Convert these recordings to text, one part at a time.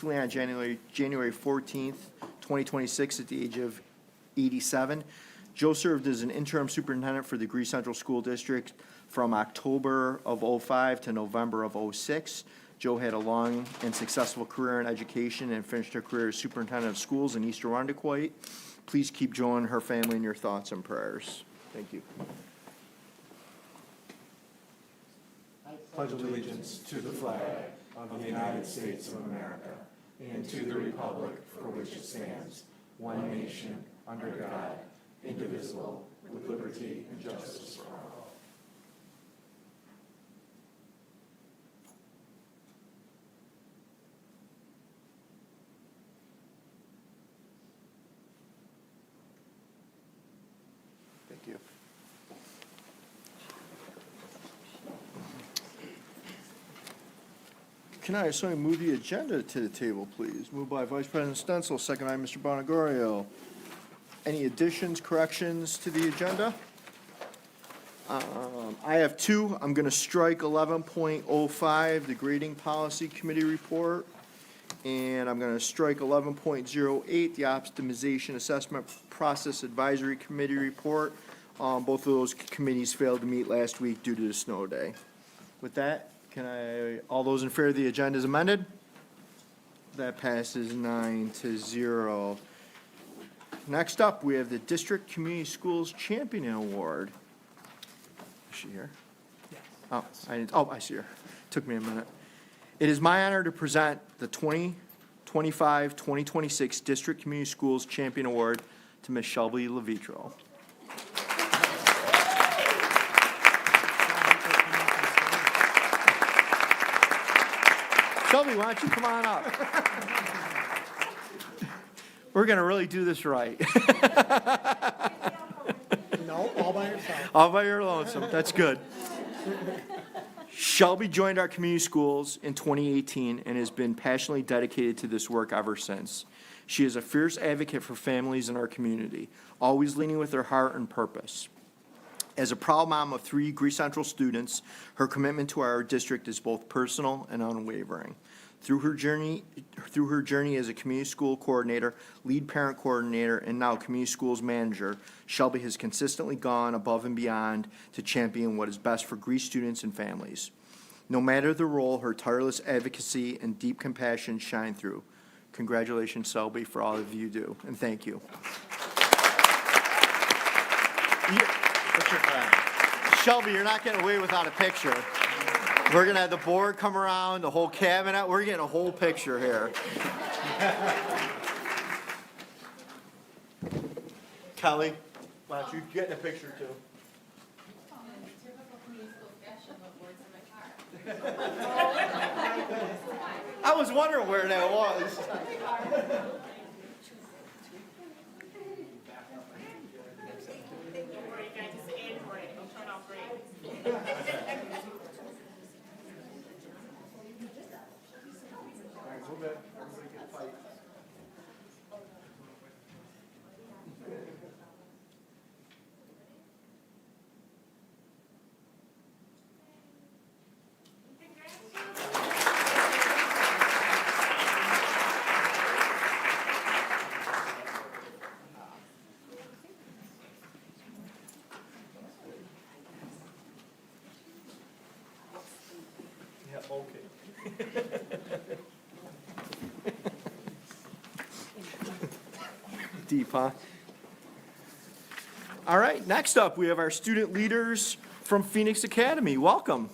on January 14th, 2026 at the age of 87. Joe served as an interim superintendent for the Greece Central School District from October of '05 to November of '06. Joe had a long and successful career in education and finished her career as superintendent of schools in East Arundequoit. Please keep Joe and her family in your thoughts and prayers. Thank you. Pledge allegiance to the flag of the United States of America and to the republic for which it stands, one nation, under God, indivisible, with liberty and justice for all. Thank you. Can I assume move the agenda to the table, please? Moved by Vice President Stencil, second by Mr. Bonagario. Any additions, corrections to the agenda? I have two. I'm going to strike 11.05, the Grading Policy Committee Report. And I'm going to strike 11.08, the Optimization Assessment Process Advisory Committee Report. Both of those committees failed to meet last week due to the snow day. With that, all those in favor of the agenda is amended? That passes 9-0. Next up, we have the District Community Schools Champion Award. Is she here? Yes. I see her. Took me a minute. It is my honor to present the 2025-2026 District Community Schools Champion Award to Ms. Shelby Levitro. Shelby, why don't you come on up? We're going to really do this right. No, all by yourself. All by your lonesome. That's good. Shelby joined our community schools in 2018 and has been passionately dedicated to this work ever since. She is a fierce advocate for families in our community, always leading with her heart and purpose. As a proud mom of 3 Greece Central students, her commitment to our district is both personal and unwavering. Through her journey as a community school coordinator, lead parent coordinator, and now community schools manager, Shelby has consistently gone above and beyond to champion what is best for Greece students and families. No matter the role, her tireless advocacy and deep compassion shine through. Congratulations, Shelby, for all of you do, and thank you. Shelby, you're not getting away without a picture. We're going to have the board come around, the whole cabinet. We're getting a whole picture here. Kelly, why don't you get in a picture too? I was wondering where that was. Okay. Deep, huh? All right, next up, we have our student leaders from Phoenix Academy. Welcome.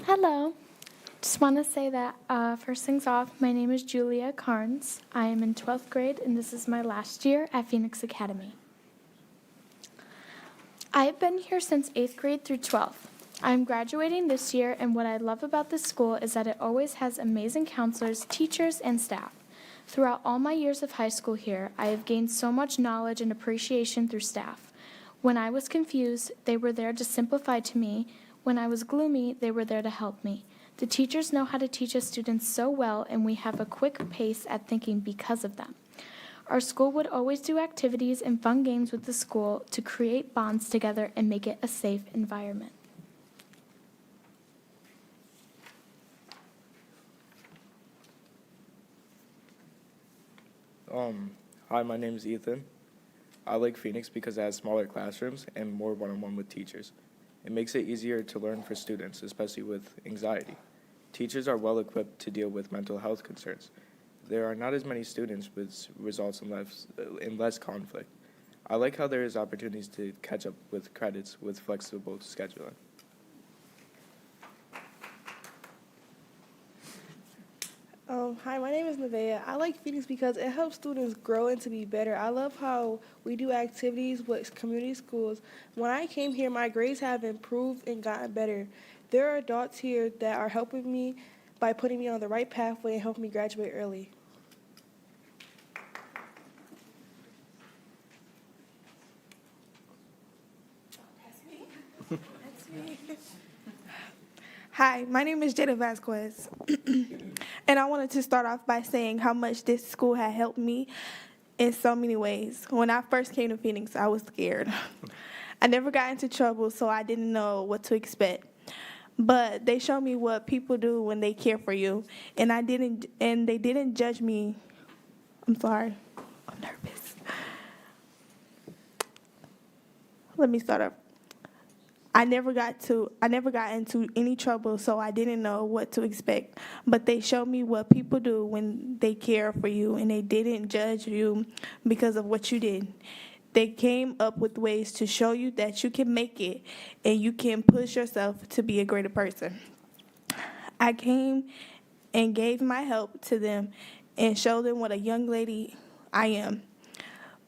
Hello. Just want to say that first things off, my name is Julia Carnes. I am in 12th grade, and this is my last year at Phoenix Academy. I've been here since 8th grade through 12th. I'm graduating this year, and what I love about this school is that it always has amazing counselors, teachers, and staff. Throughout all my years of high school here, I have gained so much knowledge and appreciation through staff. When I was confused, they were there to simplify to me. When I was gloomy, they were there to help me. The teachers know how to teach us students so well, and we have a quick pace at thinking because of them. Our school would always do activities and fun games with the school to create bonds together and make it a safe environment. Hi, my name is Ethan. I like Phoenix because it has smaller classrooms and more one-on-one with teachers. It makes it easier to learn for students, especially with anxiety. Teachers are well equipped to deal with mental health concerns. There are not as many students, which results in less conflict. I like how there is opportunities to catch up with credits with flexible scheduling. Hi, my name is Nevaeh. I like Phoenix because it helps students grow and to be better. I love how we do activities with community schools. When I came here, my grades have improved and gotten better. There are adults here that are helping me by putting me on the right pathway and helping me graduate early. Hi, my name is Jada Vasquez, and I wanted to start off by saying how much this school had helped me in so many ways. When I first came to Phoenix, I was scared. I never got into trouble, so I didn't know what to expect. But they showed me what people do when they care for you, and they didn't judge me. I'm sorry, I'm nervous. Let me start up. I never got into any trouble, so I didn't know what to expect. But they showed me what people do when they care for you, and they didn't judge you because of what you did. They came up with ways to show you that you can make it and you can push yourself to be a greater person. I came and gave my help to them and showed them what a young lady I am.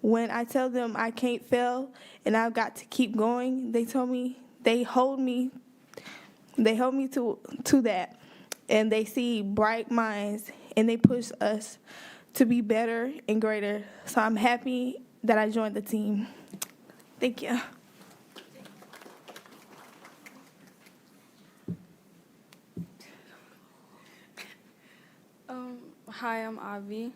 When I tell them I can't fail and I've got to keep going, they hold me to that, and they see bright minds, and they push us to be better and greater. So I'm happy that I joined the team. Thank you. Hi, I'm Avi.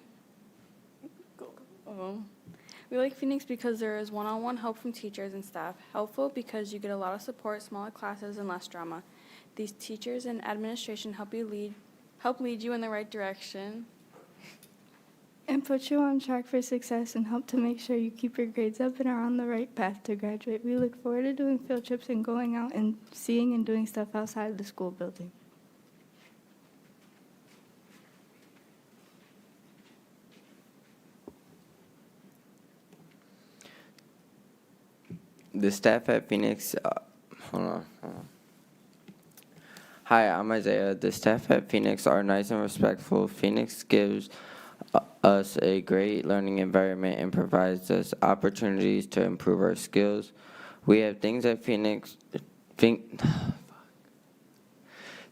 We like Phoenix because there is one-on-one help from teachers and staff. Helpful because you get a lot of support, smaller classes, and less drama. These teachers and administration help lead you in the right direction. And put you on track for success and help to make sure you keep your grades up and are on the right path to graduate. We look forward to doing field trips and going out and seeing and doing stuff outside of the school building. The staff at Phoenix, hold on. Hi, I'm Isaiah. The staff at Phoenix are nice and respectful. Phoenix gives us a great learning environment and provides us opportunities to improve our skills. We have things at Phoenix,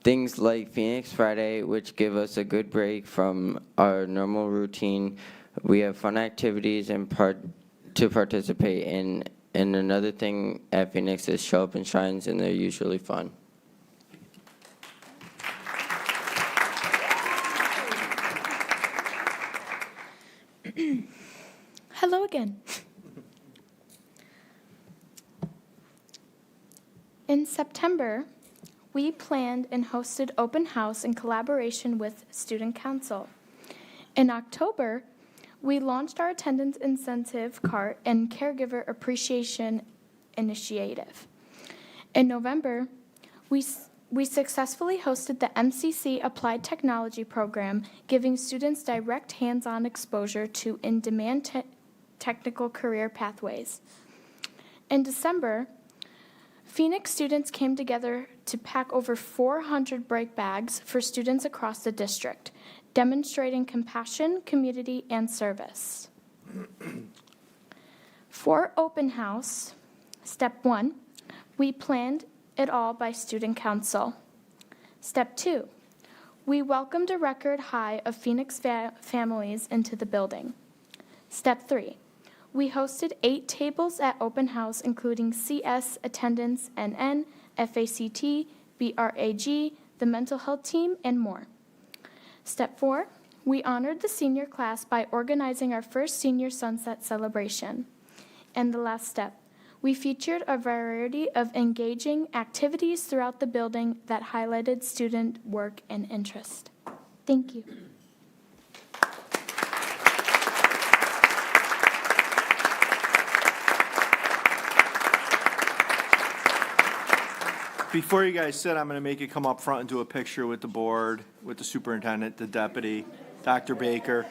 things like Phoenix Friday, which give us a good break from our normal routine. We have fun activities to participate in. And another thing at Phoenix is show up and shines, and they're usually fun. Hello again. In September, we planned and hosted open house in collaboration with Student Council. In October, we launched our attendance incentive cart and caregiver appreciation initiative. In November, we successfully hosted the MCC Applied Technology Program, giving students direct hands-on exposure to in-demand technical career pathways. In December, Phoenix students came together to pack over 400 break bags for students across the district, demonstrating compassion, community, and service. For open house, step 1, we planned it all by Student Council. Step 2, we welcomed a record high of Phoenix families into the building. Step 3, We hosted 8 tables at open house, including CS, attendance, NN, FACT, BRAG, the mental health team, and more. Step 4, we honored the senior class by organizing our first senior sunset celebration. And the last step, we featured a variety of engaging activities throughout the building that highlighted student work and interest. Thank you. Before you guys sit, I'm going to make you come up front and do a picture with the board, with the superintendent, the deputy, Dr. Baker.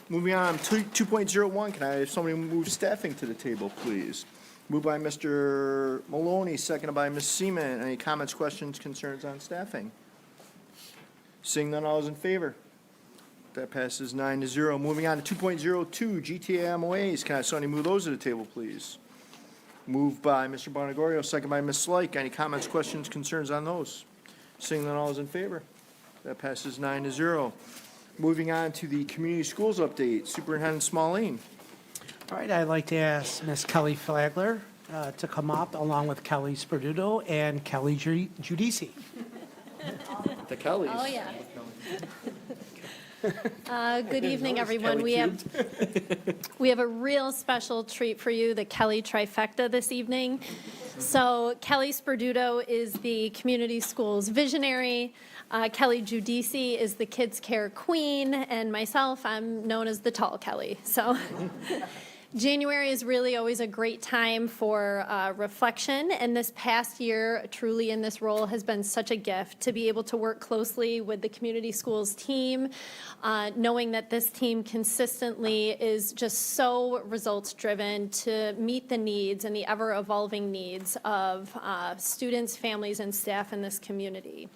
Moving on, 2.01, can I have somebody move staffing to the table, please? Moved by Mr. Maloney, seconded by Ms. Seaman. Any comments, questions, concerns on staffing? Seeing none, all is in favor? That passes 9-0. Moving on to 2.02, GTA MOAs. Can I have somebody move those to the table, please? Moved by Mr. Bonagorio, seconded by Ms. Slyke. Any comments, questions, concerns on those? Seeing none, all is in favor? That passes 9-0. Moving on to the community schools update, Superintendent Smalling. All right, I'd like to ask Ms. Kelly Flagler to come up, along with Kelly Sperduto and Kelly Giudice. The Kellys. Oh, yeah. Good evening, everyone. We have a real special treat for you, the Kelly trifecta this evening. So Kelly Sperduto is the community schools visionary. Kelly Giudice is the kids care queen, and myself, I'm known as the tall Kelly. So January is really always a great time for reflection, and this past year, truly in this role, has been such a gift to be able to work closely with the community schools team, knowing that this team consistently is just so results-driven to meet the needs and the ever-evolving needs of students, families, and staff in this community.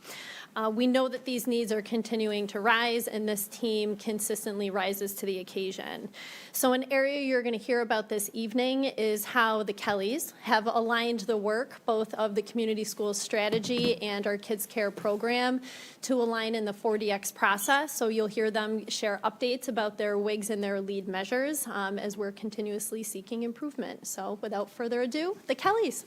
We know that these needs are continuing to rise, and this team consistently rises to the occasion. So an area you're going to hear about this evening is how the Kellys have aligned the work, both of the community school strategy and our kids care program, to align in the 4DX process. So you'll hear them share updates about their WIGs and their lead measures as we're continuously seeking improvement. So without further ado, the Kellys.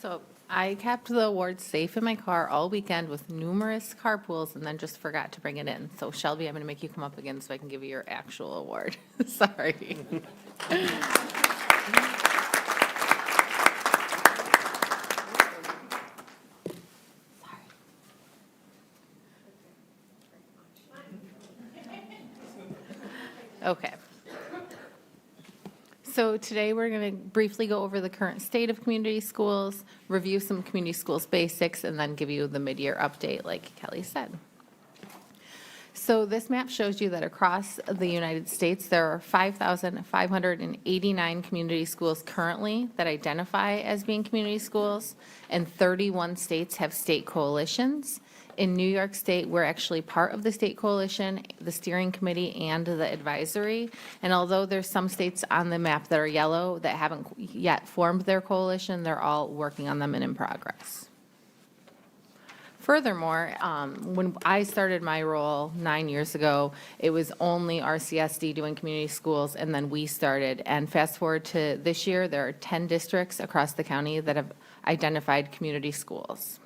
So I kept the award safe in my car all weekend with numerous carpools and then just forgot to bring it in. So Shelby, I'm going to make you come up again so I can give you your actual award. Sorry. Okay. So today we're going to briefly go over the current state of community schools, review some community schools basics, and then give you the mid-year update like Kelly said. So this map shows you that across the United States, there are 5,589 community schools currently that identify as being community schools, and 31 states have state coalitions. In New York State, we're actually part of the state coalition, the steering committee, and the advisory. And although there's some states on the map that are yellow that haven't yet formed their coalition, they're all working on them and in progress. Furthermore, when I started my role 9 years ago, it was only RCSD doing community schools, and then we started. And fast forward to this year, there are 10 districts across the county that have identified community schools.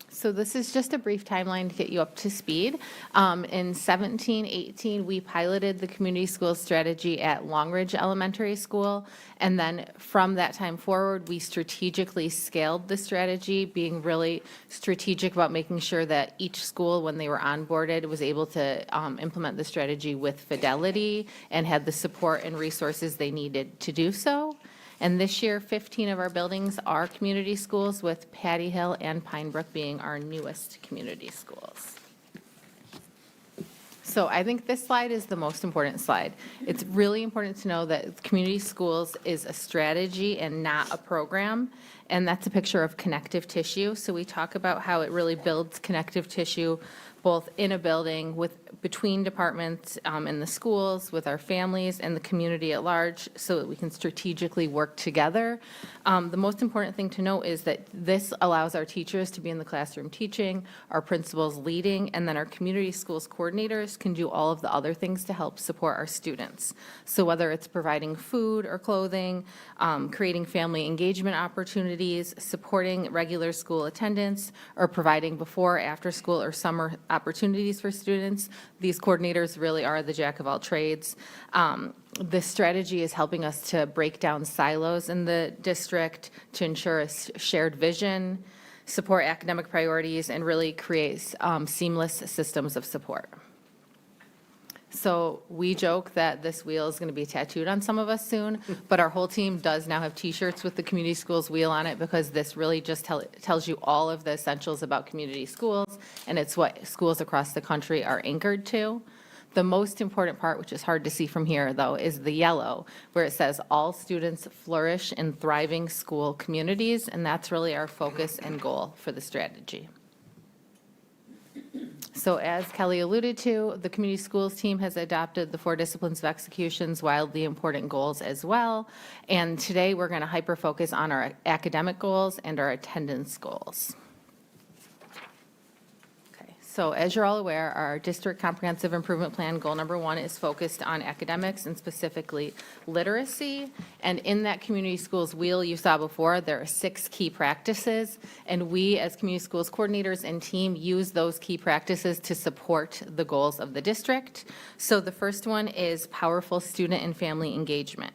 So So this is just a brief timeline to get you up to speed. In 17-18, we piloted the community schools strategy at Long Ridge Elementary School. And then from that time forward, we strategically scaled the strategy, being really strategic about making sure that each school, when they were onboarded, was able to implement the strategy with fidelity and had the support and resources they needed to do so. And this year, 15 of our buildings are community schools, with Patty Hill and Pine Brook being our newest community schools. So I think this slide is the most important slide. It's really important to know that community schools is a strategy and not a program. And that's a picture of connective tissue. So we talk about how it really builds connective tissue both in a building, between departments, in the schools, with our families and the community at large, so that we can strategically work together. The most important thing to note is that this allows our teachers to be in the classroom teaching, our principals leading, and then our community schools coordinators can do all of the other things to help support our students. So whether it's providing food or clothing, creating family engagement opportunities, supporting regular school attendance, or providing before, after school, or summer opportunities for students, these coordinators really are the jack of all trades. This strategy is helping us to break down silos in the district to ensure a shared vision, support academic priorities, and really create seamless systems of support. So we joke that this wheel is going to be tattooed on some of us soon, but our whole team does now have T-shirts with the community schools wheel on it, because this really just tells you all of the essentials about community schools, and it's what schools across the country are anchored to. The most important part, which is hard to see from here, though, is the yellow, where it says all students flourish in thriving school communities, and that's really our focus and goal for the strategy. So as Kelly alluded to, the community schools team has adopted the 4 disciplines of execution's wildly important goals as well. And today we're going to hyper-focus on our academic goals and our attendance goals. So as you're all aware, our district comprehensive improvement plan goal number 1 is focused on academics and specifically literacy. And in that community schools wheel you saw before, there are 6 key practices. And we as community schools coordinators and team use those key practices to support the goals of the district. So the first one is powerful student and family engagement.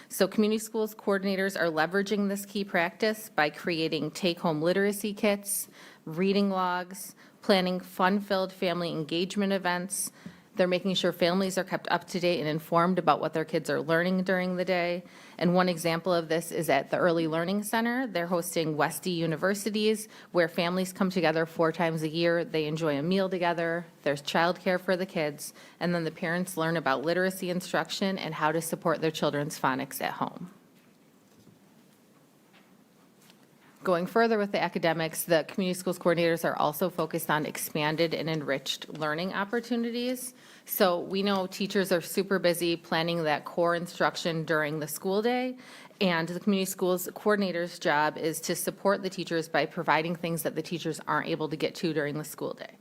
So community schools coordinators are leveraging this key practice by creating take-home literacy kits, reading logs, planning fun-filled family engagement events. They're making sure families are kept up to date and informed about what their kids are learning during the day. And one example of this is at the Early Learning Center. They're hosting Westie Universities, where families come together 4 times a year. They enjoy a meal together. There's childcare for the kids. And then the parents learn about literacy instruction and how to support their children's phonics at home. Going further with the academics, the community schools coordinators are also focused on expanded and enriched learning opportunities. So we know teachers are super busy planning that core instruction during the school day, and the community schools coordinator's job is to support the teachers by providing things that the teachers aren't able to get to during the school day.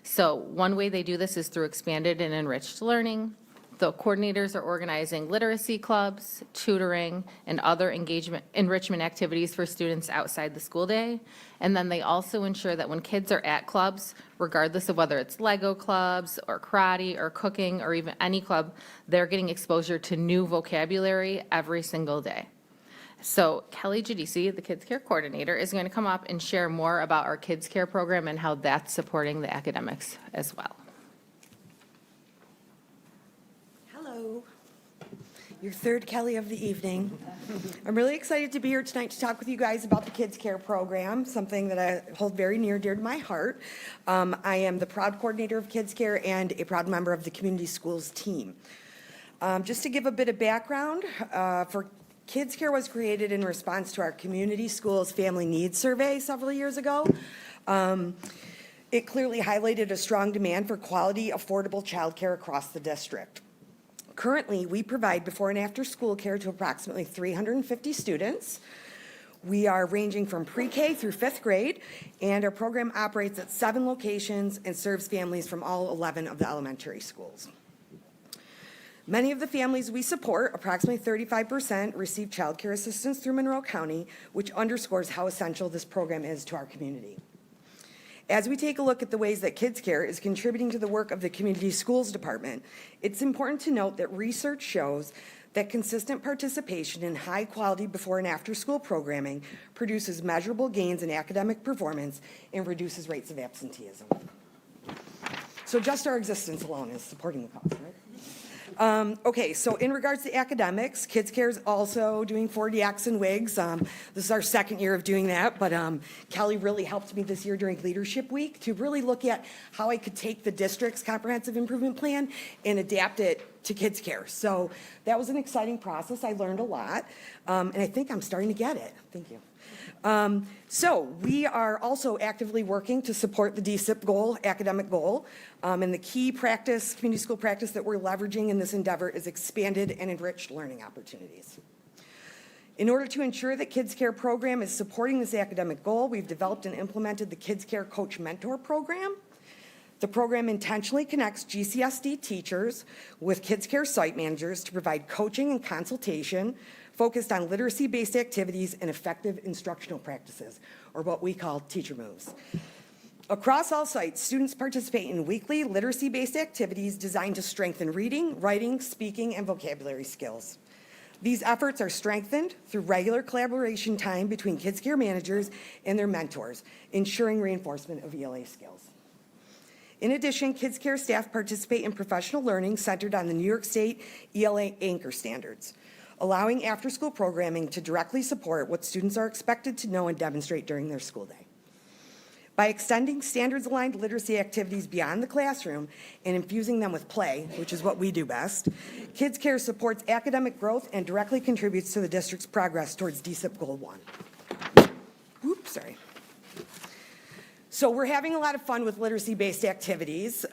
So one way they do this is through expanded and enriched learning. The coordinators are organizing literacy clubs, tutoring, and other enrichment activities for students outside the school day. And then they also ensure that when kids are at clubs, regardless of whether it's Lego clubs or karate or cooking or even any club, they're getting exposure to new vocabulary every single day. So Kelly Giudice, the Kids Care Coordinator, is going to come up and share more about our Kids Care program and how that's supporting the academics as well. Your third Kelly of the evening. I'm really excited to be here tonight to talk with you guys about the Kids Care program, something that I hold very near dear to my heart. I am the proud coordinator of Kids Care and a proud member of the community schools team. Just to give a bit of background, for Kids Care was created in response to our community schools family needs survey several years ago. It clearly highlighted a strong demand for quality, affordable childcare across the district. Currently, we provide before and after school care to approximately 350 students. We are ranging from pre-K through 5th grade, and our program operates at 7 locations and serves families from all 11 of the elementary schools. Many of the families we support, approximately 35%, receive child care assistance through Monroe County, which underscores how essential this program is to our community. As we take a look at the ways that Kids Care is contributing to the work of the Community Schools Department, it's important to note that research shows that consistent participation in high-quality before and after-school programming produces measurable gains in academic performance and reduces rates of absenteeism. So just our existence alone is supporting the cause, right? Okay, so in regards to academics, Kids Care is also doing 4DX and WIGs. This is our second year of doing that, but Kelly really helped me this year during Leadership Week to really look at how I could take the district's comprehensive improvement plan and adapt it to Kids Care. So that was an exciting process. I learned a lot, and I think I'm starting to get it. Thank you. So we are also actively working to support the DSIP goal, academic goal, and the key practice, community school practice that we're leveraging in this endeavor is expanded and enriched learning opportunities. In order to ensure that Kids Care program is supporting this academic goal, we've developed and implemented the Kids Care Coach Mentor program. The program intentionally connects GCSD teachers with Kids Care site managers to provide coaching and consultation focused on literacy-based activities and effective instructional practices, or what we call teacher moves. Across all sites, students participate in weekly literacy-based activities designed to strengthen reading, writing, speaking, and vocabulary skills. These efforts are strengthened through regular collaboration time between Kids Care managers and their mentors, ensuring reinforcement of ELA skills. In addition, Kids Care staff participate in professional learning centered on the New York State ELA anchor standards, allowing after-school programming to directly support what students are expected to know and demonstrate during their school day. By extending standards-aligned literacy activities beyond the classroom and infusing them with play, which is what we do best, Kids Care supports academic growth and directly contributes to the district's progress towards DSIP Goal 1. Oops, sorry. So we're having a lot of fun with literacy-based activities.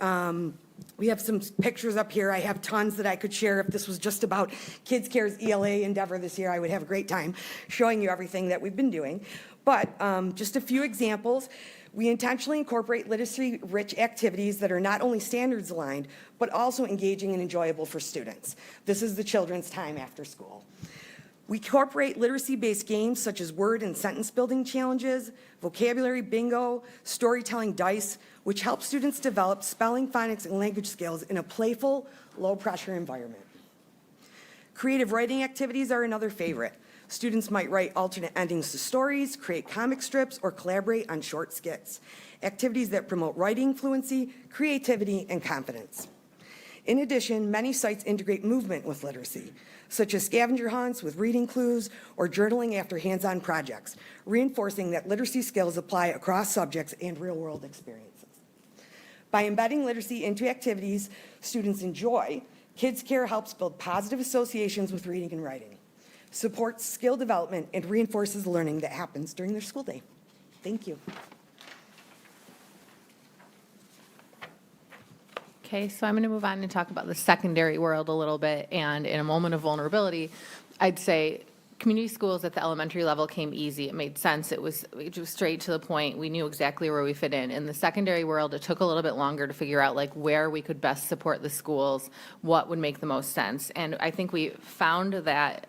We have some pictures up here. I have tons that I could share. If this was just about Kids Care's ELA endeavor this year, I would have a great time showing you everything that we've been doing. But just a few examples. We intentionally incorporate literacy-rich activities that are not only standards-aligned, but also engaging and enjoyable for students. This is the children's time after school. We incorporate literacy-based games such as word and sentence building challenges, vocabulary bingo, storytelling dice, which help students develop spelling, phonics, and language skills in a playful, low-pressure environment. Creative writing activities are another favorite. Students might write alternate endings to stories, create comic strips, or collaborate on short skits. Activities that promote writing fluency, creativity, and confidence. In addition, many sites integrate movement with literacy, such as scavenger hunts with reading clues or journaling after hands-on projects, reinforcing that literacy skills apply across subjects and real-world experiences. By embedding literacy into activities students enjoy, Kids Care helps build positive associations with reading and writing, supports skill development, and reinforces learning that happens during their school day. Thank you. Okay, so I'm going to move on and talk about the secondary world a little bit. And in a moment of vulnerability, I'd say community schools at the elementary level came easy. It made sense. It was straight to the point. We knew exactly where we fit in. In the secondary world, it took a little bit longer to figure out like where we could best support the schools, what would make the most sense. And I think we found that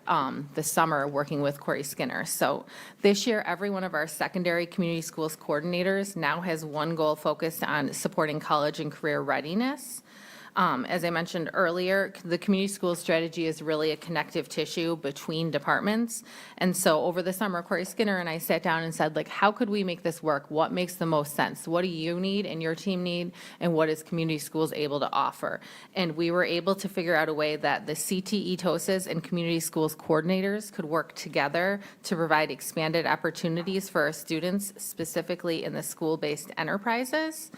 this summer working with Corey Skinner. So this year, every one of our secondary community schools coordinators now has one goal focused on supporting college and career readiness. As I mentioned earlier, the community school strategy is really a connective tissue between departments. And so over the summer, Corey Skinner and I sat down and said, like, how could we make this work? What makes the most sense? What do you need and your team need? And what is community schools able to offer? And we were able to figure out a way that the CTE TOSAs and community schools coordinators could work together to provide expanded opportunities for our students, specifically in the school-based enterprises.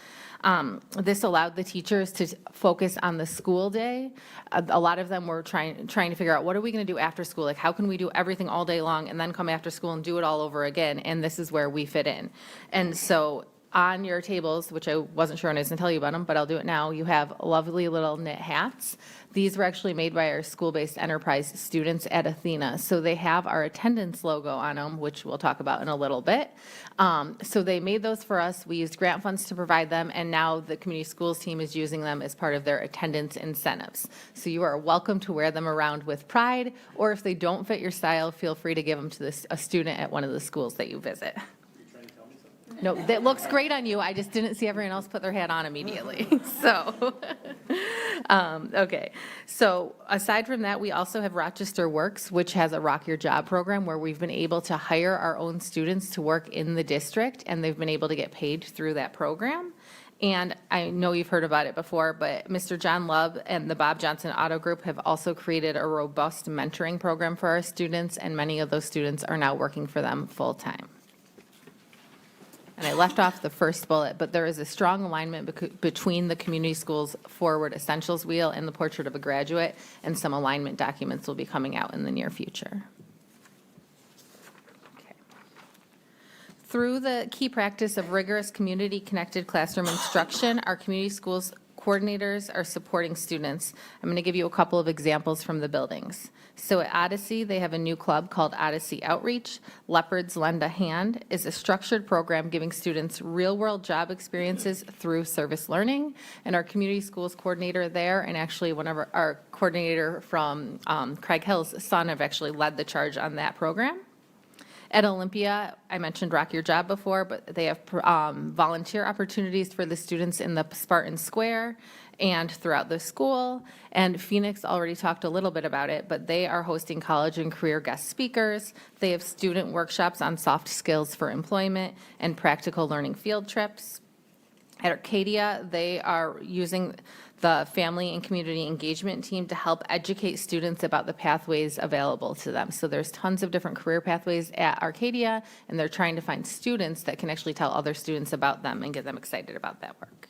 This allowed the teachers to focus on the school day. A lot of them were trying to figure out, what are we going to do after school? Like, how can we do everything all day long and then come after school and do it all over again? And this is where we fit in. And so on your tables, which I wasn't sure when I was going to tell you about them, but I'll do it now, you have lovely little knit hats. These were actually made by our school-based enterprise students at Athena. So they have our attendance logo on them, which we'll talk about in a little bit. So they made those for us. We used grant funds to provide them, and now the community schools team is using them as part of their attendance incentives. So you are welcome to wear them around with pride, or if they don't fit your style, feel free to give them to a student at one of the schools that you visit. No, that looks great on you. I just didn't see everyone else put their hat on immediately. So, okay. So aside from that, we also have Rochester Works, which has a Rock Your Job program where we've been able to hire our own students to work in the district, and they've been able to get paid through that program. And I know you've heard about it before, but Mr. John Love and the Bob Johnson Auto Group have also created a robust mentoring program for our students, and many of those students are now working for them full-time. And I left off the first bullet, but there is a strong alignment between the community schools forward essentials wheel and the portrait of a graduate, and some alignment documents will be coming out in the near future. Okay. Through the key practice of rigorous community-connected classroom instruction, our community schools coordinators are supporting students. I'm going to give you a couple of examples from the buildings. So at Odyssey, they have a new club called Odyssey Outreach. Leopards Lend a Hand is a structured program giving students real-world job experiences through service learning. And our community schools coordinator there, and actually one of our coordinator from Craig Hill's son, have actually led the charge on that program. At Olympia, I mentioned Rock Your Job before, but they have volunteer opportunities for the students in the Spartan Square and throughout the school. And Phoenix already talked a little bit about it, but they are hosting college and career guest speakers. They have student workshops on soft skills for employment and practical learning field trips. At Arcadia, they are using the family and community engagement team to help educate students about the pathways available to them. So there's tons of different career pathways at Arcadia, and they're trying to find students that can actually tell other students about them and get them excited about that work.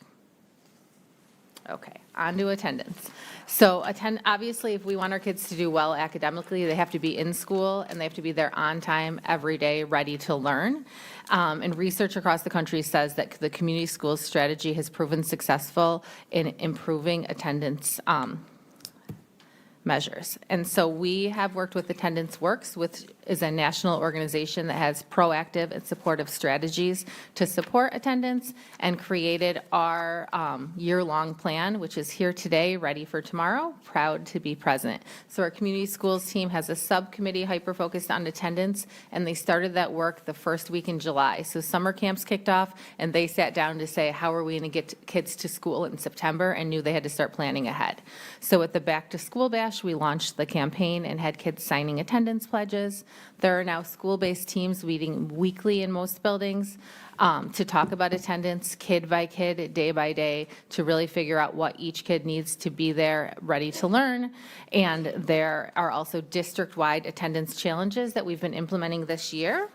Okay, on to attendance. So obviously, if we want our kids to do well academically, they have to be in school and they have to be there on time every day, ready to learn. And research across the country says that the community schools strategy has proven successful in improving attendance measures. And so we have worked with Attendance Works, which is a national organization that has proactive and supportive strategies to support attendance, and created our year-long plan, which is here today, ready for tomorrow, proud to be present. So our community schools team has a subcommittee hyper-focused on attendance, and they started that work the first week in July. So summer camps kicked off, and they sat down to say, how are we going to get kids to school in September, and knew they had to start planning ahead. So at the Back to School Bash, we launched the campaign and had kids signing attendance pledges. There are now school-based teams meeting weekly in most buildings to talk about attendance, kid by kid, day by day, to really figure out what each kid needs to be there, ready to learn. And there are also district-wide attendance challenges that we've been implementing this year.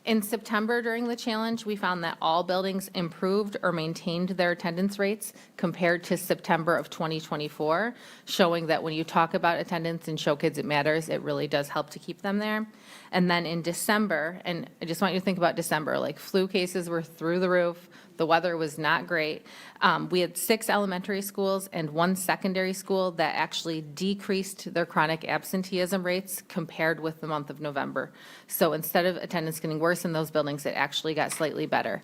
In September, during the challenge, we found that all buildings improved or maintained their attendance rates compared to September of 2024, showing that when you talk about attendance and show kids it matters, it really does help to keep them there. And then in December, and I just want you to think about December, like flu cases were through the roof, the weather was not great. We had 6 elementary schools and 1 secondary school that actually decreased their chronic absenteeism rates compared with the month of November. So instead of attendance getting worse in those buildings, it actually got slightly better.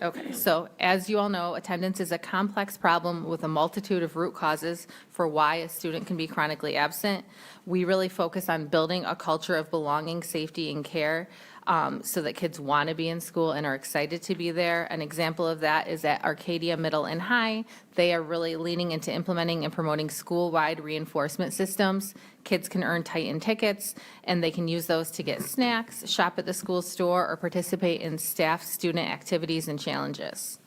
Okay, so as you all know, attendance is a complex problem with a multitude of root causes for why a student can be chronically absent. We really focus on building a culture of belonging, safety, and care, so that kids want to be in school and are excited to be there. An example of that is at Arcadia Middle and High. They are really leaning into implementing and promoting school-wide reinforcement systems. Kids can earn Titan tickets, and they can use those to get snacks, shop at the school store, or participate in staff student activities and challenges.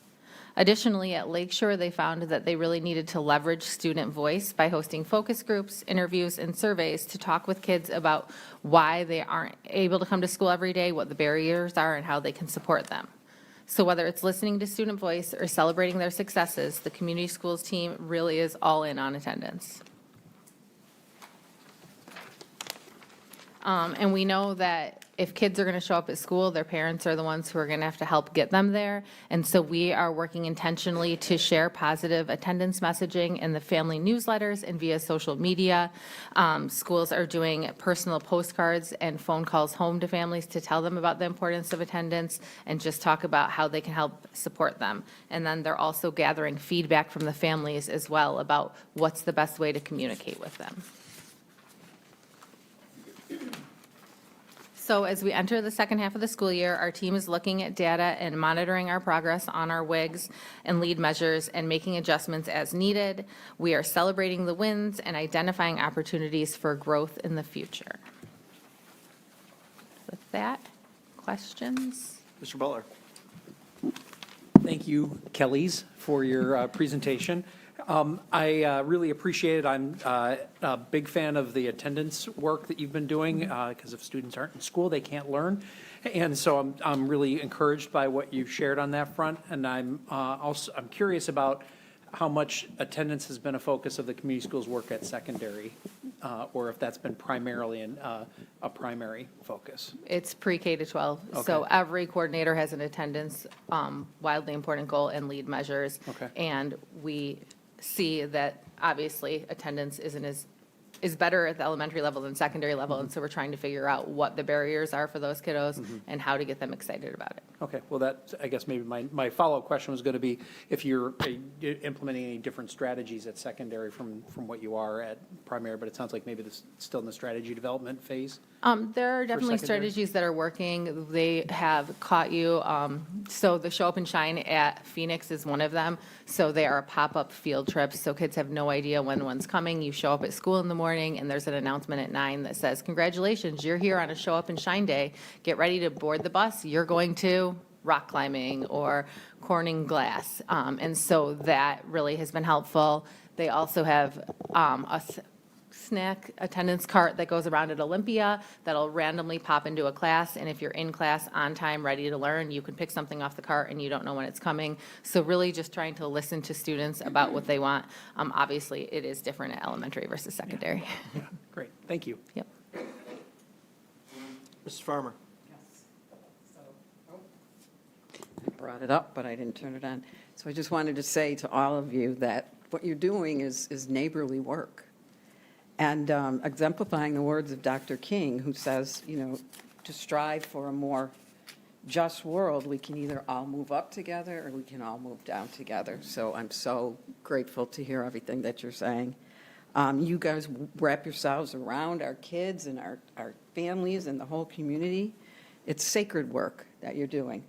Additionally, at Lakeshore, they found that they really needed to leverage student voice by hosting focus groups, interviews, and surveys to talk with kids about why they aren't able to come to school every day, what the barriers are, and how they can support them. So whether it's listening to student voice or celebrating their successes, the community schools team really is all in on attendance. And we know that if kids are going to show up at school, their parents are the ones who are going to have to help get them there. And so we are working intentionally to share positive attendance messaging in the family newsletters and via social media. Schools are doing personal postcards and phone calls home to families to tell them about the importance of attendance and just talk about how they can help support them. And then they're also gathering feedback from the families as well about what's the best way to communicate with them. So as we enter the second half of the school year, our team is looking at data and monitoring our progress on our WIGs and lead measures and making adjustments as needed. We are celebrating the wins and identifying opportunities for growth in the future. With that, questions? Mr. Butler? Thank you, Kellys, for your presentation. I really appreciate it. I'm a big fan of the attendance work that you've been doing, because if students aren't in school, they can't learn. And so I'm really encouraged by what you've shared on that front. And I'm curious about how much attendance has been a focus of the community schools work at secondary, or if that's been primarily a primary focus. It's pre-K to 12. So Okay. every coordinator has an attendance wildly important goal and lead measures. Okay. And we see that obviously attendance is better at the elementary level than secondary level. And so we're trying to figure out what the barriers are for those kiddos and how to get them excited about it. Okay, well, that, I guess maybe my follow-up question was going to be if you're implementing any different strategies at secondary from what you are at primary, but it sounds like maybe this is still in the strategy development phase. There are definitely secondary? strategies that are working. They have caught you. So the Show Up and Shine at Phoenix is one of them. So they are pop-up field trips. So kids have no idea when one's coming. You show up at school in the morning and there's an announcement at 9 that says, congratulations, you're here on a Show Up and Shine day. Get ready to board the bus. You're going to rock climbing or Corning glass. And so that really has been helpful. They also have snack attendance cart that goes around at Olympia that'll randomly pop into a class. And if you're in class on time, ready to learn, you can pick something off the cart and you don't know when it's coming. So really just trying to listen to students about what they want. Obviously, it is different at elementary versus secondary. Yeah, great, thank you. Yep. Mrs. Farmer? I brought it up, but I didn't turn it on. So I just wanted to say to all of you that what you're doing is neighborly work. And exemplifying the words of Dr. King, who says, you know, to strive for a more just world, we can either all move up together or we can all move down together. So I'm so grateful to hear everything that you're saying. You guys wrap yourselves around our kids and our families and the whole community. It's sacred work that you're doing.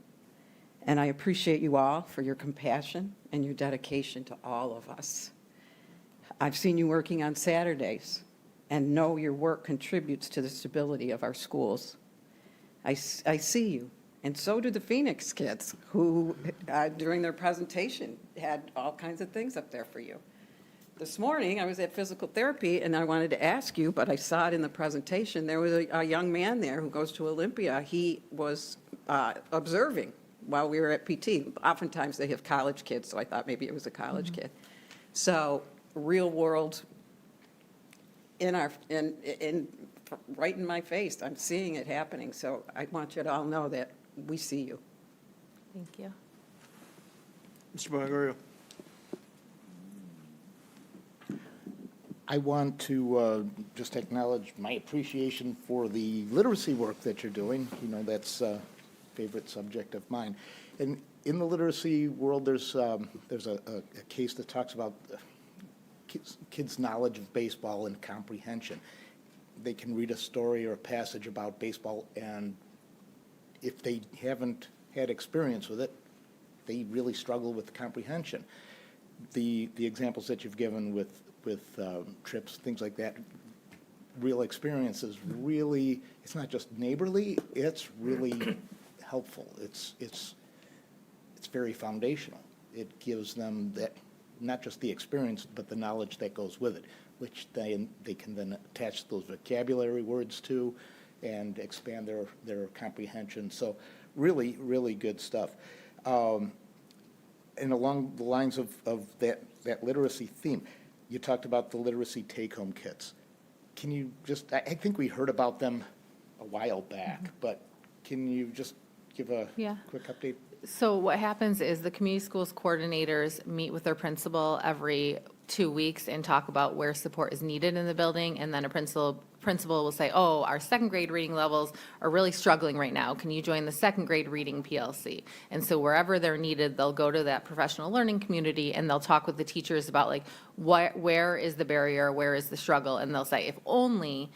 And I appreciate you all for your compassion and your dedication to all of us. I've seen you working on Saturdays and know your work contributes to the stability of our schools. I see you, and so do the Phoenix kids who, during their presentation, had all kinds of things up there for you. This morning, I was at physical therapy, and I wanted to ask you, but I saw it in the presentation. There was a young man there who goes to Olympia. He was observing while we were at PT. Oftentimes, they have college kids, so I thought maybe it was a college kid. So real world right in my face. I'm seeing it happening. So I want you to all know that we see you. Thank you. Mr. Bonagoro? I want to just acknowledge my appreciation for the literacy work that you're doing. You know, that's a favorite subject of mine. And in the literacy world, there's a case that talks about kids' knowledge of baseball and comprehension. They can read a story or a passage about baseball, and if they haven't had experience with it, they really struggle with comprehension. The examples that you've given with trips, things like that, real experiences, really, it's not just neighborly, it's really helpful. It's very foundational. It gives them that, not just the experience, but the knowledge that goes with it, which they can then attach those vocabulary words to and expand their comprehension. So really, really good stuff. And along the lines of that literacy theme, you talked about the literacy take-home kits. Can you just, I think we heard about them a while back, but can you just give a quick update? So what happens is the community schools coordinators meet with their principal every 2 weeks and talk about where support is needed in the building, and then a principal principal will say, oh, our second grade reading levels are really struggling right now. Can you join the second grade reading PLC? And so wherever they're needed, they'll go to that professional learning community and they'll talk with the teachers about like, where is the barrier, where is the struggle? And they'll say, if only